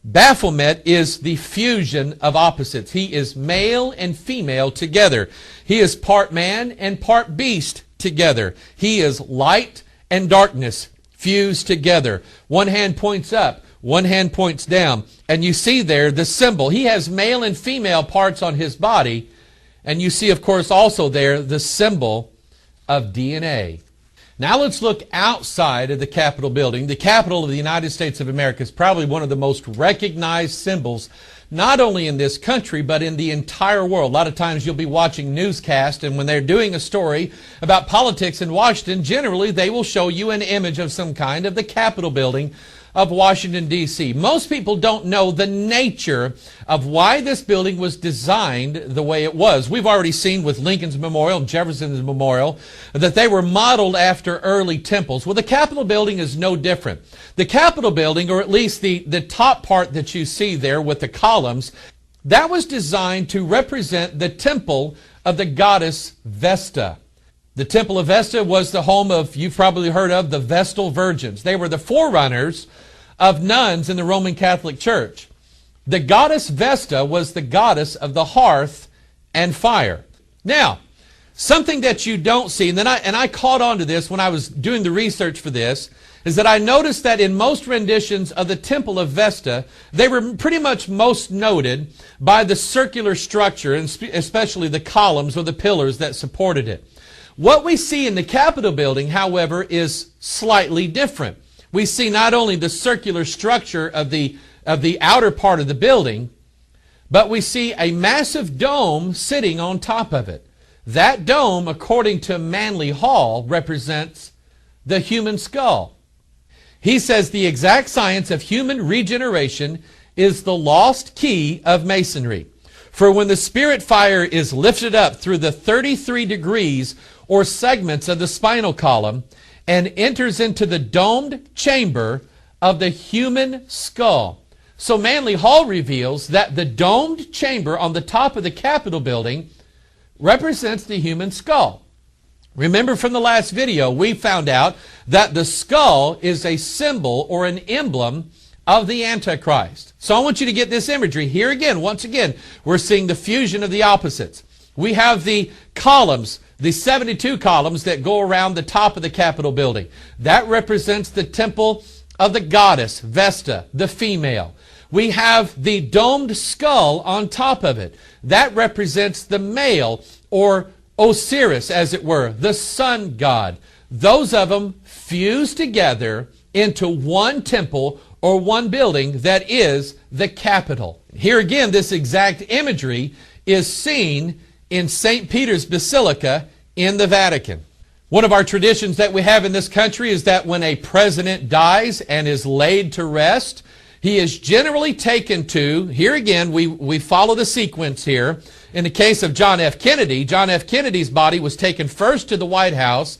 [SPEAKER 1] Baphomet is the fusion of opposites. He is male and female together. He is part man and part beast together. He is light and darkness fused together. One hand points up, one hand points down. And you see there the symbol. He has male and female parts on his body. And you see, of course, also there the symbol of DNA. Now let's look outside of the Capitol building. The Capitol of the United States of America is probably one of the most recognized symbols, not only in this country, but in the entire world. A lot of times you'll be watching newscasts, and when they're doing a story about politics in Washington, generally they will show you an image of some kind of the Capitol building of Washington, D.C. Most people don't know the nature of why this building was designed the way it was. We've already seen with Lincoln's Memorial and Jefferson's Memorial that they were modeled after early temples. Well, the Capitol building is no different. The Capitol building, or at least the top part that you see there with the columns, that was designed to represent the temple of the goddess Vesta. The Temple of Vesta was the home of, you've probably heard of, the Vestal Virgins. They were the forerunners of nuns in the Roman Catholic Church. The goddess Vesta was the goddess of the hearth and fire. Now, something that you don't see, and I caught on to this when I was doing the research for this, is that I noticed that in most renditions of the Temple of Vesta, they were pretty much most noted by the circular structure, and especially the columns or the pillars that supported it. What we see in the Capitol building, however, is slightly different. We see not only the circular structure of the outer part of the building, but we see a massive dome sitting on top of it. That dome, according to Manly Hall, represents the human skull. He says the exact science of human regeneration is the lost key of masonry. For when the spirit fire is lifted up through the 33 degrees or segments of the spinal column and enters into the domed chamber of the human skull. So Manly Hall reveals that the domed chamber on the top of the Capitol building represents the human skull. Remember from the last video, we found out that the skull is a symbol or an emblem of the Antichrist. So I want you to get this imagery. Here again, once again, we're seeing the fusion of the opposites. We have the columns, the 72 columns that go around the top of the Capitol building. That represents the temple of the goddess, Vesta, the female. We have the domed skull on top of it. That represents the male, or Osiris, as it were, the sun god. Those of them fused together into one temple or one building that is the Capitol. Here again, this exact imagery is seen in St. Peter's Basilica in the Vatican. One of our traditions that we have in this country is that when a president dies and is laid to rest, he is generally taken to, here again, we follow the sequence here. In the case of John F. Kennedy, John F. Kennedy's body was taken first to the White House,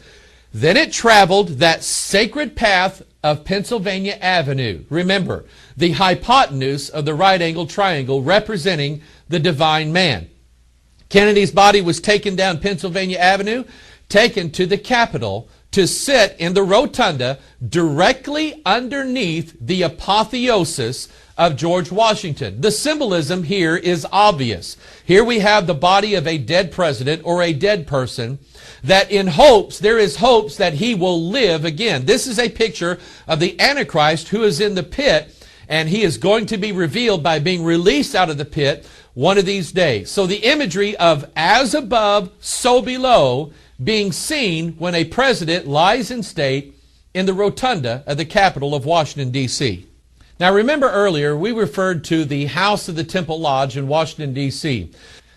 [SPEAKER 1] then it traveled that sacred path of Pennsylvania Avenue. Remember, the hypotenuse of the right-angled triangle representing the divine man. Kennedy's body was taken down Pennsylvania Avenue, taken to the Capitol to sit in the rotunda directly underneath the apotheosis of George Washington. The symbolism here is obvious. Here we have the body of a dead president or a dead person that there is hopes that he will live again. This is a picture of the Antichrist who is in the pit, and he is going to be revealed by being released out of the pit one of these days. So the imagery of as above, so below being seen when a president lies in state in the rotunda of the Capitol of Washington, D.C. Now remember earlier we referred to the House of the Temple Lodge in Washington, D.C.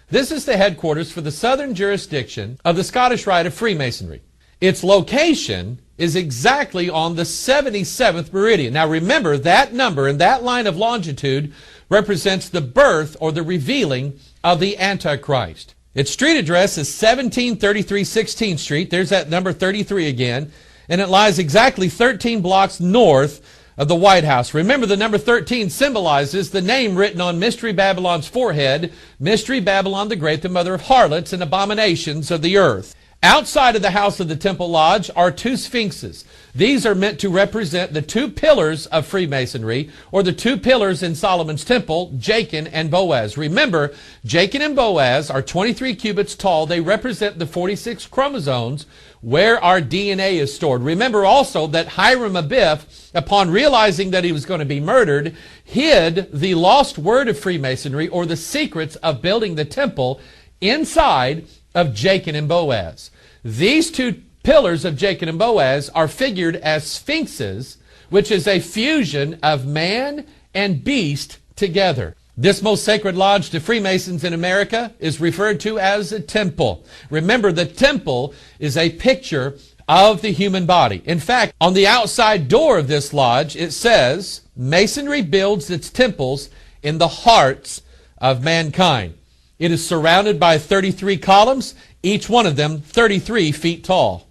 [SPEAKER 1] This is the headquarters for the southern jurisdiction of the Scottish Rite of Freemasonry. Its location is exactly on the 77th meridian. Now remember, that number and that line of longitude represents the birth or the revealing of the Antichrist. Its street address is 1733 16th Street. There's that number 33 again. And it lies exactly 13 blocks north of the White House. Remember, the number 13 symbolizes the name written on Mystery Babylon's forehead, Mystery Babylon the Great, the mother of harlots and abominations of the earth. Outside of the House of the Temple Lodge are two sphinxes. These are meant to represent the two pillars of Freemasonry, or the two pillars in Solomon's temple, Jachin and Boaz. Remember, Jachin and Boaz are 23 cubits tall. They represent the 46 chromosomes where our DNA is stored. Remember also that Hiram Abiff, upon realizing that he was going to be murdered, hid the lost word of Freemasonry, or the secrets of building the temple, inside of Jachin and Boaz. These two pillars of Jachin and Boaz are figured as sphinxes, which is a fusion of man and beast together. This most sacred lodge to Freemasons in America is referred to as a temple. Remember, the temple is a picture of the human body. In fact, on the outside door of this lodge, it says, Masonry builds its temples in the hearts of mankind. It is surrounded by 33 columns, each one of them 33 feet tall.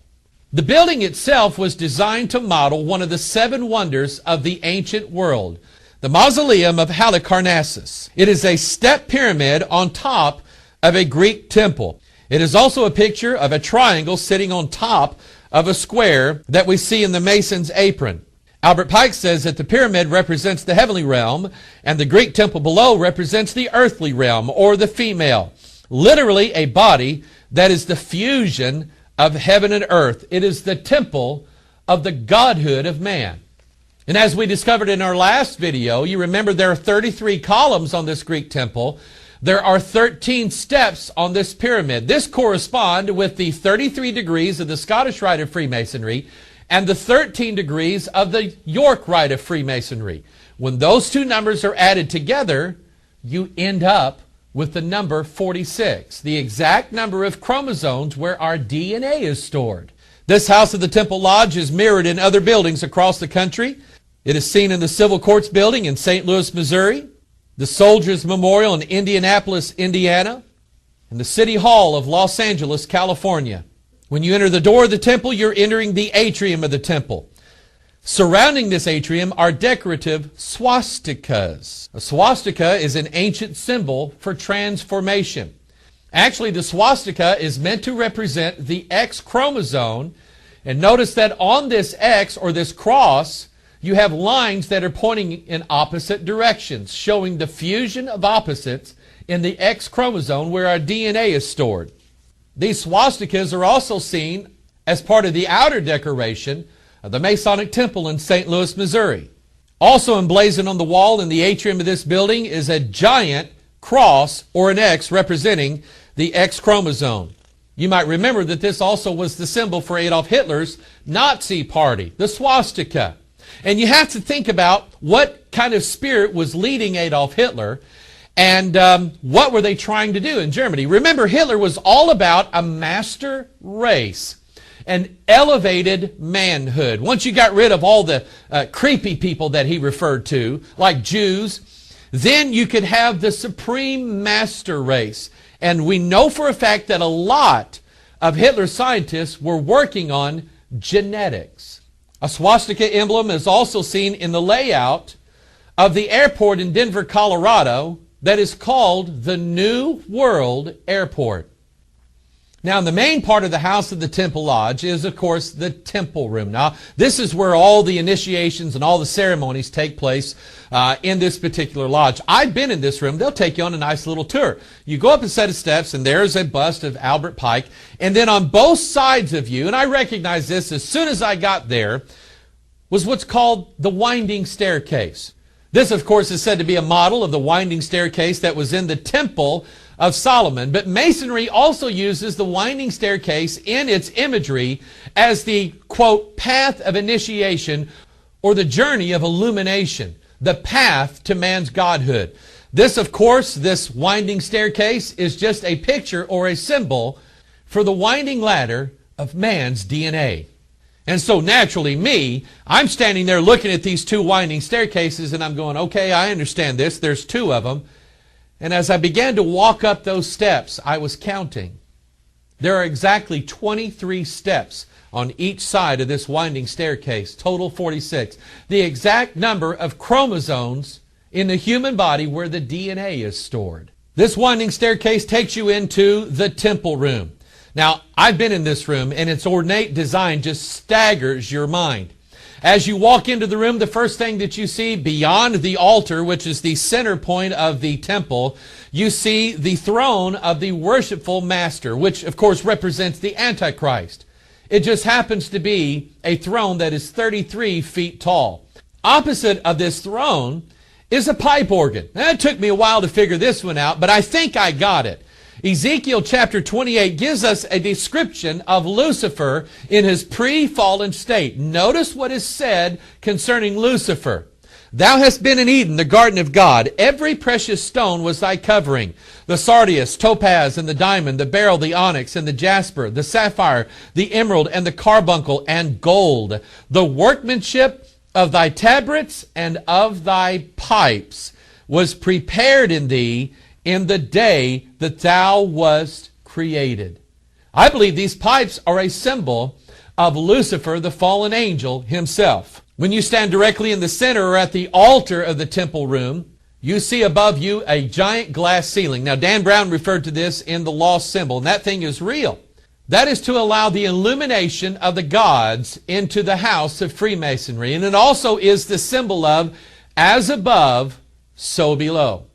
[SPEAKER 1] The building itself was designed to model one of the seven wonders of the ancient world, the mausoleum of Halicarnassus. It is a step pyramid on top of a Greek temple. It is also a picture of a triangle sitting on top of a square that we see in the mason's apron. Albert Pike says that the pyramid represents the heavenly realm, and the Greek temple below represents the earthly realm, or the female. Literally a body that is the fusion of heaven and earth. It is the temple of the godhood of man. And as we discovered in our last video, you remember there are 33 columns on this Greek temple. There are 13 steps on this pyramid. This corresponds with the 33 degrees of the Scottish Rite of Freemasonry and the 13 degrees of the York Rite of Freemasonry. When those two numbers are added together, you end up with the number 46, the exact number of chromosomes where our DNA is stored. This House of the Temple Lodge is mirrored in other buildings across the country. It is seen in the Civil Courts Building in St. Louis, Missouri, the Soldiers Memorial in Indianapolis, Indiana, and the City Hall of Los Angeles, California. When you enter the door of the temple, you're entering the atrium of the temple. Surrounding this atrium are decorative swastikas. A swastika is an ancient symbol for transformation. Actually, the swastika is meant to represent the X chromosome. And notice that on this X, or this cross, you have lines that are pointing in opposite directions, showing the fusion of opposites in the X chromosome where our DNA is stored. These swastikas are also seen as part of the outer decoration of the Masonic Temple in St. Louis, Missouri. Also emblazoned on the wall in the atrium of this building is a giant cross, or an X, representing the X chromosome. You might remember that this also was the symbol for Adolf Hitler's Nazi party, the swastika. And you have to think about what kind of spirit was leading Adolf Hitler, and what were they trying to do in Germany. Remember, Hitler was all about a master race, an elevated manhood. Once you got rid of all the creepy people that he referred to, like Jews, then you could have the supreme master race. And we know for a fact that a lot of Hitler's scientists were working on genetics. A swastika emblem is also seen in the layout of the airport in Denver, Colorado, that is called the New World Airport. Now, the main part of the house of the Temple Lodge is, of course, the temple room. Now, this is where all the initiations and all the ceremonies take place in this particular lodge. I've been in this room. They'll take you on a nice little tour. You go up a set of steps, and there's a bust of Albert Pike. And then on both sides of you, and I recognized this as soon as I got there, was what's called the winding staircase. This, of course, is said to be a model of the winding staircase that was in the Temple of Solomon. But Masonry also uses the winding staircase in its imagery as the, quote, path of initiation or the journey of illumination, the path to man's godhood. This, of course, this winding staircase is just a picture or a symbol for the winding ladder of man's DNA. And so naturally, I'm standing there looking at these two winding staircases and I'm going, okay, I understand this. There's two of them. And as I began to walk up those steps, I was counting. There are exactly 23 steps on each side of this winding staircase, total 46. The exact number of chromosomes in the human body where the DNA is stored. This winding staircase takes you into the temple room. Now, I've been in this room, and its ornate design just staggers your mind. As you walk into the room, the first thing that you see beyond the altar, which is the center point of the temple, you see the throne of the worshipful master, which, of course, represents the Antichrist. It just happens to be a throne that is 33 feet tall. Opposite of this throne is a pipe organ. Now, it took me a while to figure this one out, but I think I got it. Ezekiel chapter 28 gives us a description of Lucifer in his pre-fallen state. Notice what is said concerning Lucifer. Thou hast been in Eden, the garden of God. Every precious stone was thy covering. The sardius, topaz, and the diamond, the beryl, the onyx, and the jasper, the sapphire, the emerald, and the carbuncle, and gold. The workmanship of thy tabrets and of thy pipes was prepared in thee in the day that thou wast created. I believe these pipes are a symbol of Lucifer, the fallen angel himself. When you stand directly in the center or at the altar of the temple room, you see above you a giant glass ceiling. Now, Dan Brown referred to this in the lost symbol, and that thing is real. That is to allow the illumination of the gods into the house of Freemasonry. And it also is the symbol of, as above, so below.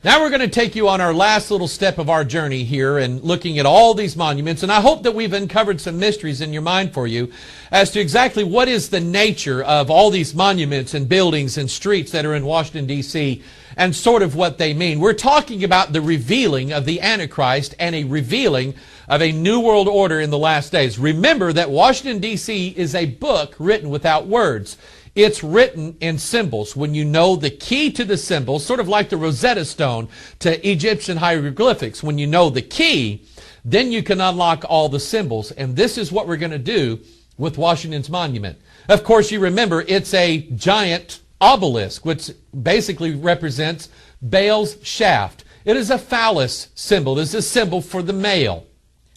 [SPEAKER 1] Now we're going to take you on our last little step of our journey here and looking at all these monuments. And I hope that we've uncovered some mysteries in your mind for you as to exactly what is the nature of all these monuments and buildings and streets that are in Washington, D.C. and sort of what they mean. We're talking about the revealing of the Antichrist and a revealing of a new world order in the last days. Remember that Washington, D.C. is a book written without words. It's written in symbols. When you know the key to the symbols, sort of like the Rosetta Stone to Egyptian hieroglyphics, when you know the key, then you can unlock all the symbols. And this is what we're going to do with Washington's monument. Of course, you remember it's a giant obelisk, which basically represents Baal's shaft. It is a phallus symbol. It is a symbol for the male.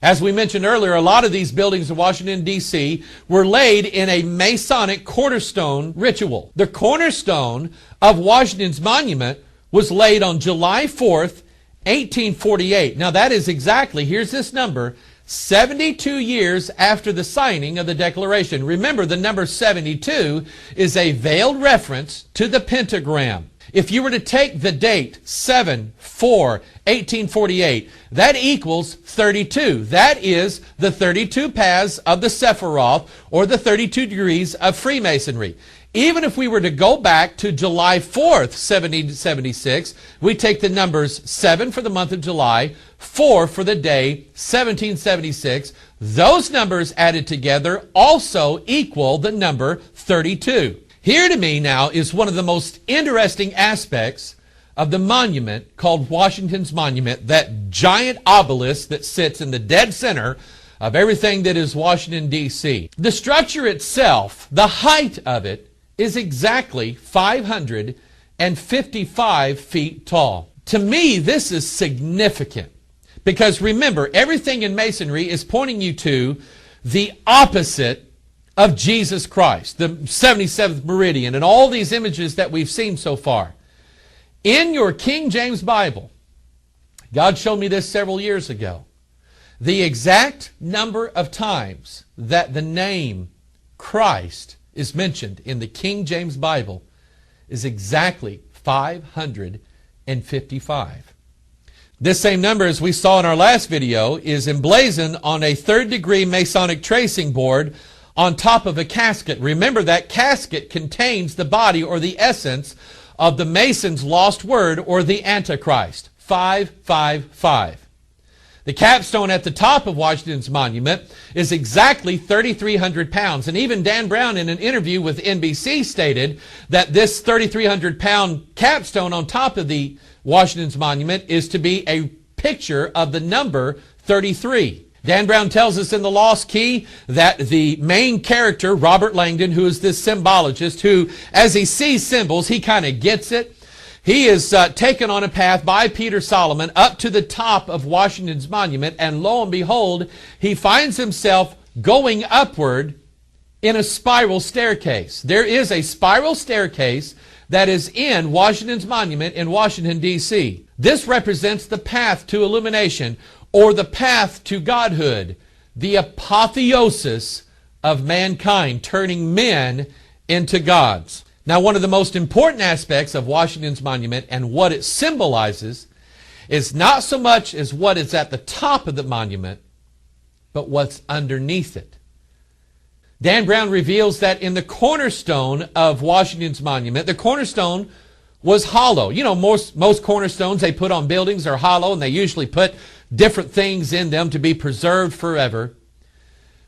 [SPEAKER 1] As we mentioned earlier, a lot of these buildings in Washington, D.C. were laid in a Masonic cornerstone ritual. The cornerstone of Washington's monument was laid on July 4th, 1848. Now that is exactly, here's this number, 72 years after the signing of the Declaration. Remember, the number 72 is a veiled reference to the pentagram. If you were to take the date 7/4/1848, that equals 32. That is the 32 paths of the Sephiroth, or the 32 degrees of Freemasonry. Even if we were to go back to July 4th, 1776, we take the numbers 7 for the month of July, 4 for the day, 1776. Those numbers added together also equal the number 32. Here to me now is one of the most interesting aspects of the monument called Washington's Monument, that giant obelisk that sits in the dead center of everything that is Washington, D.C. The structure itself, the height of it, is exactly 555 feet tall. To me, this is significant because remember, everything in Masonry is pointing you to the opposite of Jesus Christ, the 77th meridian, and all these images that we've seen so far. In your King James Bible, God showed me this several years ago. The exact number of times that the name Christ is mentioned in the King James Bible is exactly 555. This same number, as we saw in our last video, is emblazoned on a third-degree Masonic tracing board on top of a casket. Remember, that casket contains the body or the essence of the Mason's lost word or the Antichrist. 555. The capstone at the top of Washington's monument is exactly 3,300 pounds. And even Dan Brown, in an interview with NBC, stated that this 3,300-pound capstone on top of the Washington's monument is to be a picture of the number 33. Dan Brown tells us in The Lost Key that the main character, Robert Langdon, who is this symbologist, who, as he sees symbols, he kind of gets it. He is taken on a path by Peter Solomon up to the top of Washington's monument, and lo and behold, he finds himself going upward in a spiral staircase. There is a spiral staircase that is in Washington's monument in Washington, D.C. This represents the path to illumination, or the path to godhood, the apotheosis of mankind, turning men into gods. Now, one of the most important aspects of Washington's monument and what it symbolizes is not so much as what is at the top of the monument, but what's underneath it. Dan Brown reveals that in the cornerstone of Washington's monument, the cornerstone was hollow. You know, most cornerstones they put on buildings are hollow, and they usually put different things in them to be preserved forever.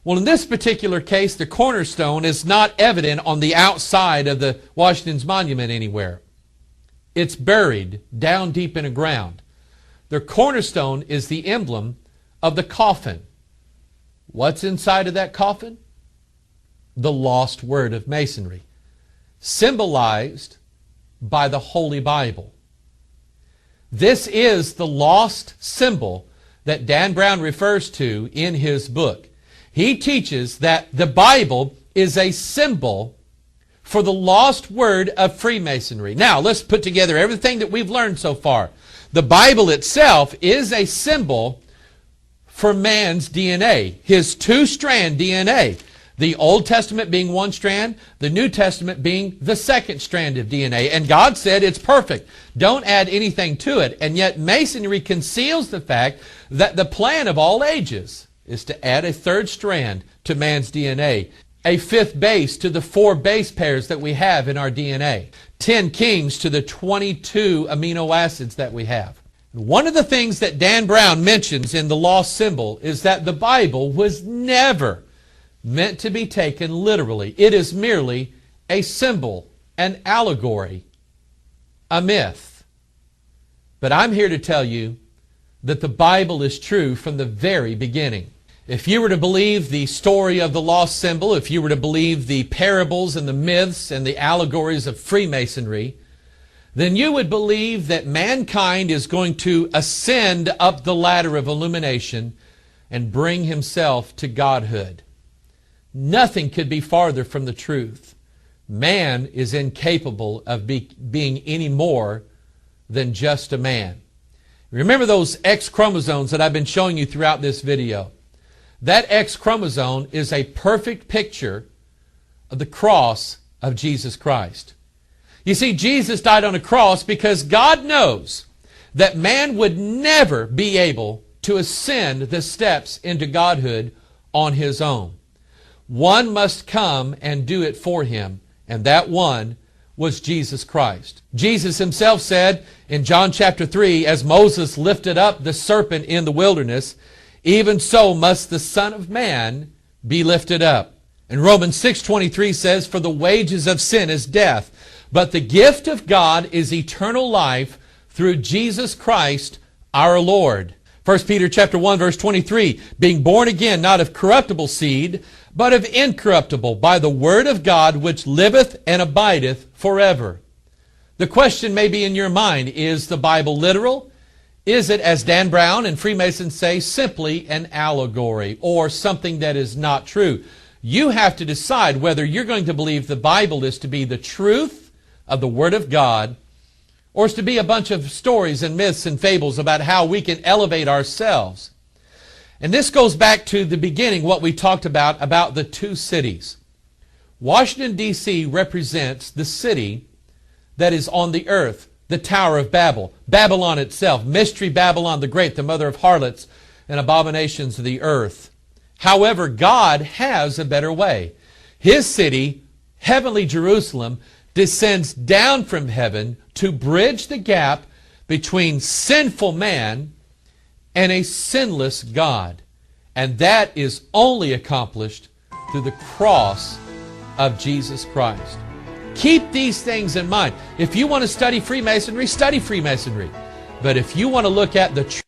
[SPEAKER 1] Well, in this particular case, the cornerstone is not evident on the outside of the Washington's monument anywhere. It's buried down deep in the ground. The cornerstone is the emblem of the coffin. What's inside of that coffin? The lost word of Masonry, symbolized by the Holy Bible. This is the lost symbol that Dan Brown refers to in his book. He teaches that the Bible is a symbol for the lost word of Freemasonry. Now, let's put together everything that we've learned so far. The Bible itself is a symbol for man's DNA, his two-strand DNA. The Old Testament being one strand, the New Testament being the second strand of DNA. And God said it's perfect. Don't add anything to it. And yet Masonry conceals the fact that the plan of all ages is to add a third strand to man's DNA, a fifth base to the 4 base pairs that we have in our DNA, 10 kings to the 22 amino acids that we have. One of the things that Dan Brown mentions in the lost symbol is that the Bible was never meant to be taken literally. It is merely a symbol, an allegory, a myth. But I'm here to tell you that the Bible is true from the very beginning. If you were to believe the story of the lost symbol, if you were to believe the parables and the myths and the allegories of Freemasonry, then you would believe that mankind is going to ascend up the ladder of illumination and bring himself to godhood. Nothing could be farther from the truth. Man is incapable of being any more than just a man. Remember those X chromosomes that I've been showing you throughout this video? That X chromosome is a perfect picture of the cross of Jesus Christ. You see, Jesus died on a cross because God knows that man would never be able to ascend the steps into godhood on his own. One must come and do it for him, and that one was Jesus Christ. Jesus himself said in John chapter 3, as Moses lifted up the serpent in the wilderness, even so must the Son of Man be lifted up. And Romans 6:23 says, for the wages of sin is death, but the gift of God is eternal life through Jesus Christ our Lord. 1 Peter chapter 1 verse 23, being born again, not of corruptible seed, but of incorruptible, by the word of God, which liveth and abideth forever. The question may be in your mind, is the Bible literal? Is it, as Dan Brown and Freemasons say, simply an allegory or something that is not true? You have to decide whether you're going to believe the Bible is to be the truth of the Word of God, or is to be a bunch of stories and myths and fables about how we can elevate ourselves. And this goes back to the beginning, what we talked about the two cities. Washington, D.C. represents the city that is on the earth, the Tower of Babel, Babylon itself, Mystery Babylon the Great, the mother of harlots and abominations of the earth. However, God has a better way. His city, heavenly Jerusalem, descends down from heaven to bridge the gap between sinful man and a sinless God. And that is only accomplished through the cross of Jesus Christ. Keep these things in mind. If you want to study Freemasonry, study Freemasonry. But if you want to look at the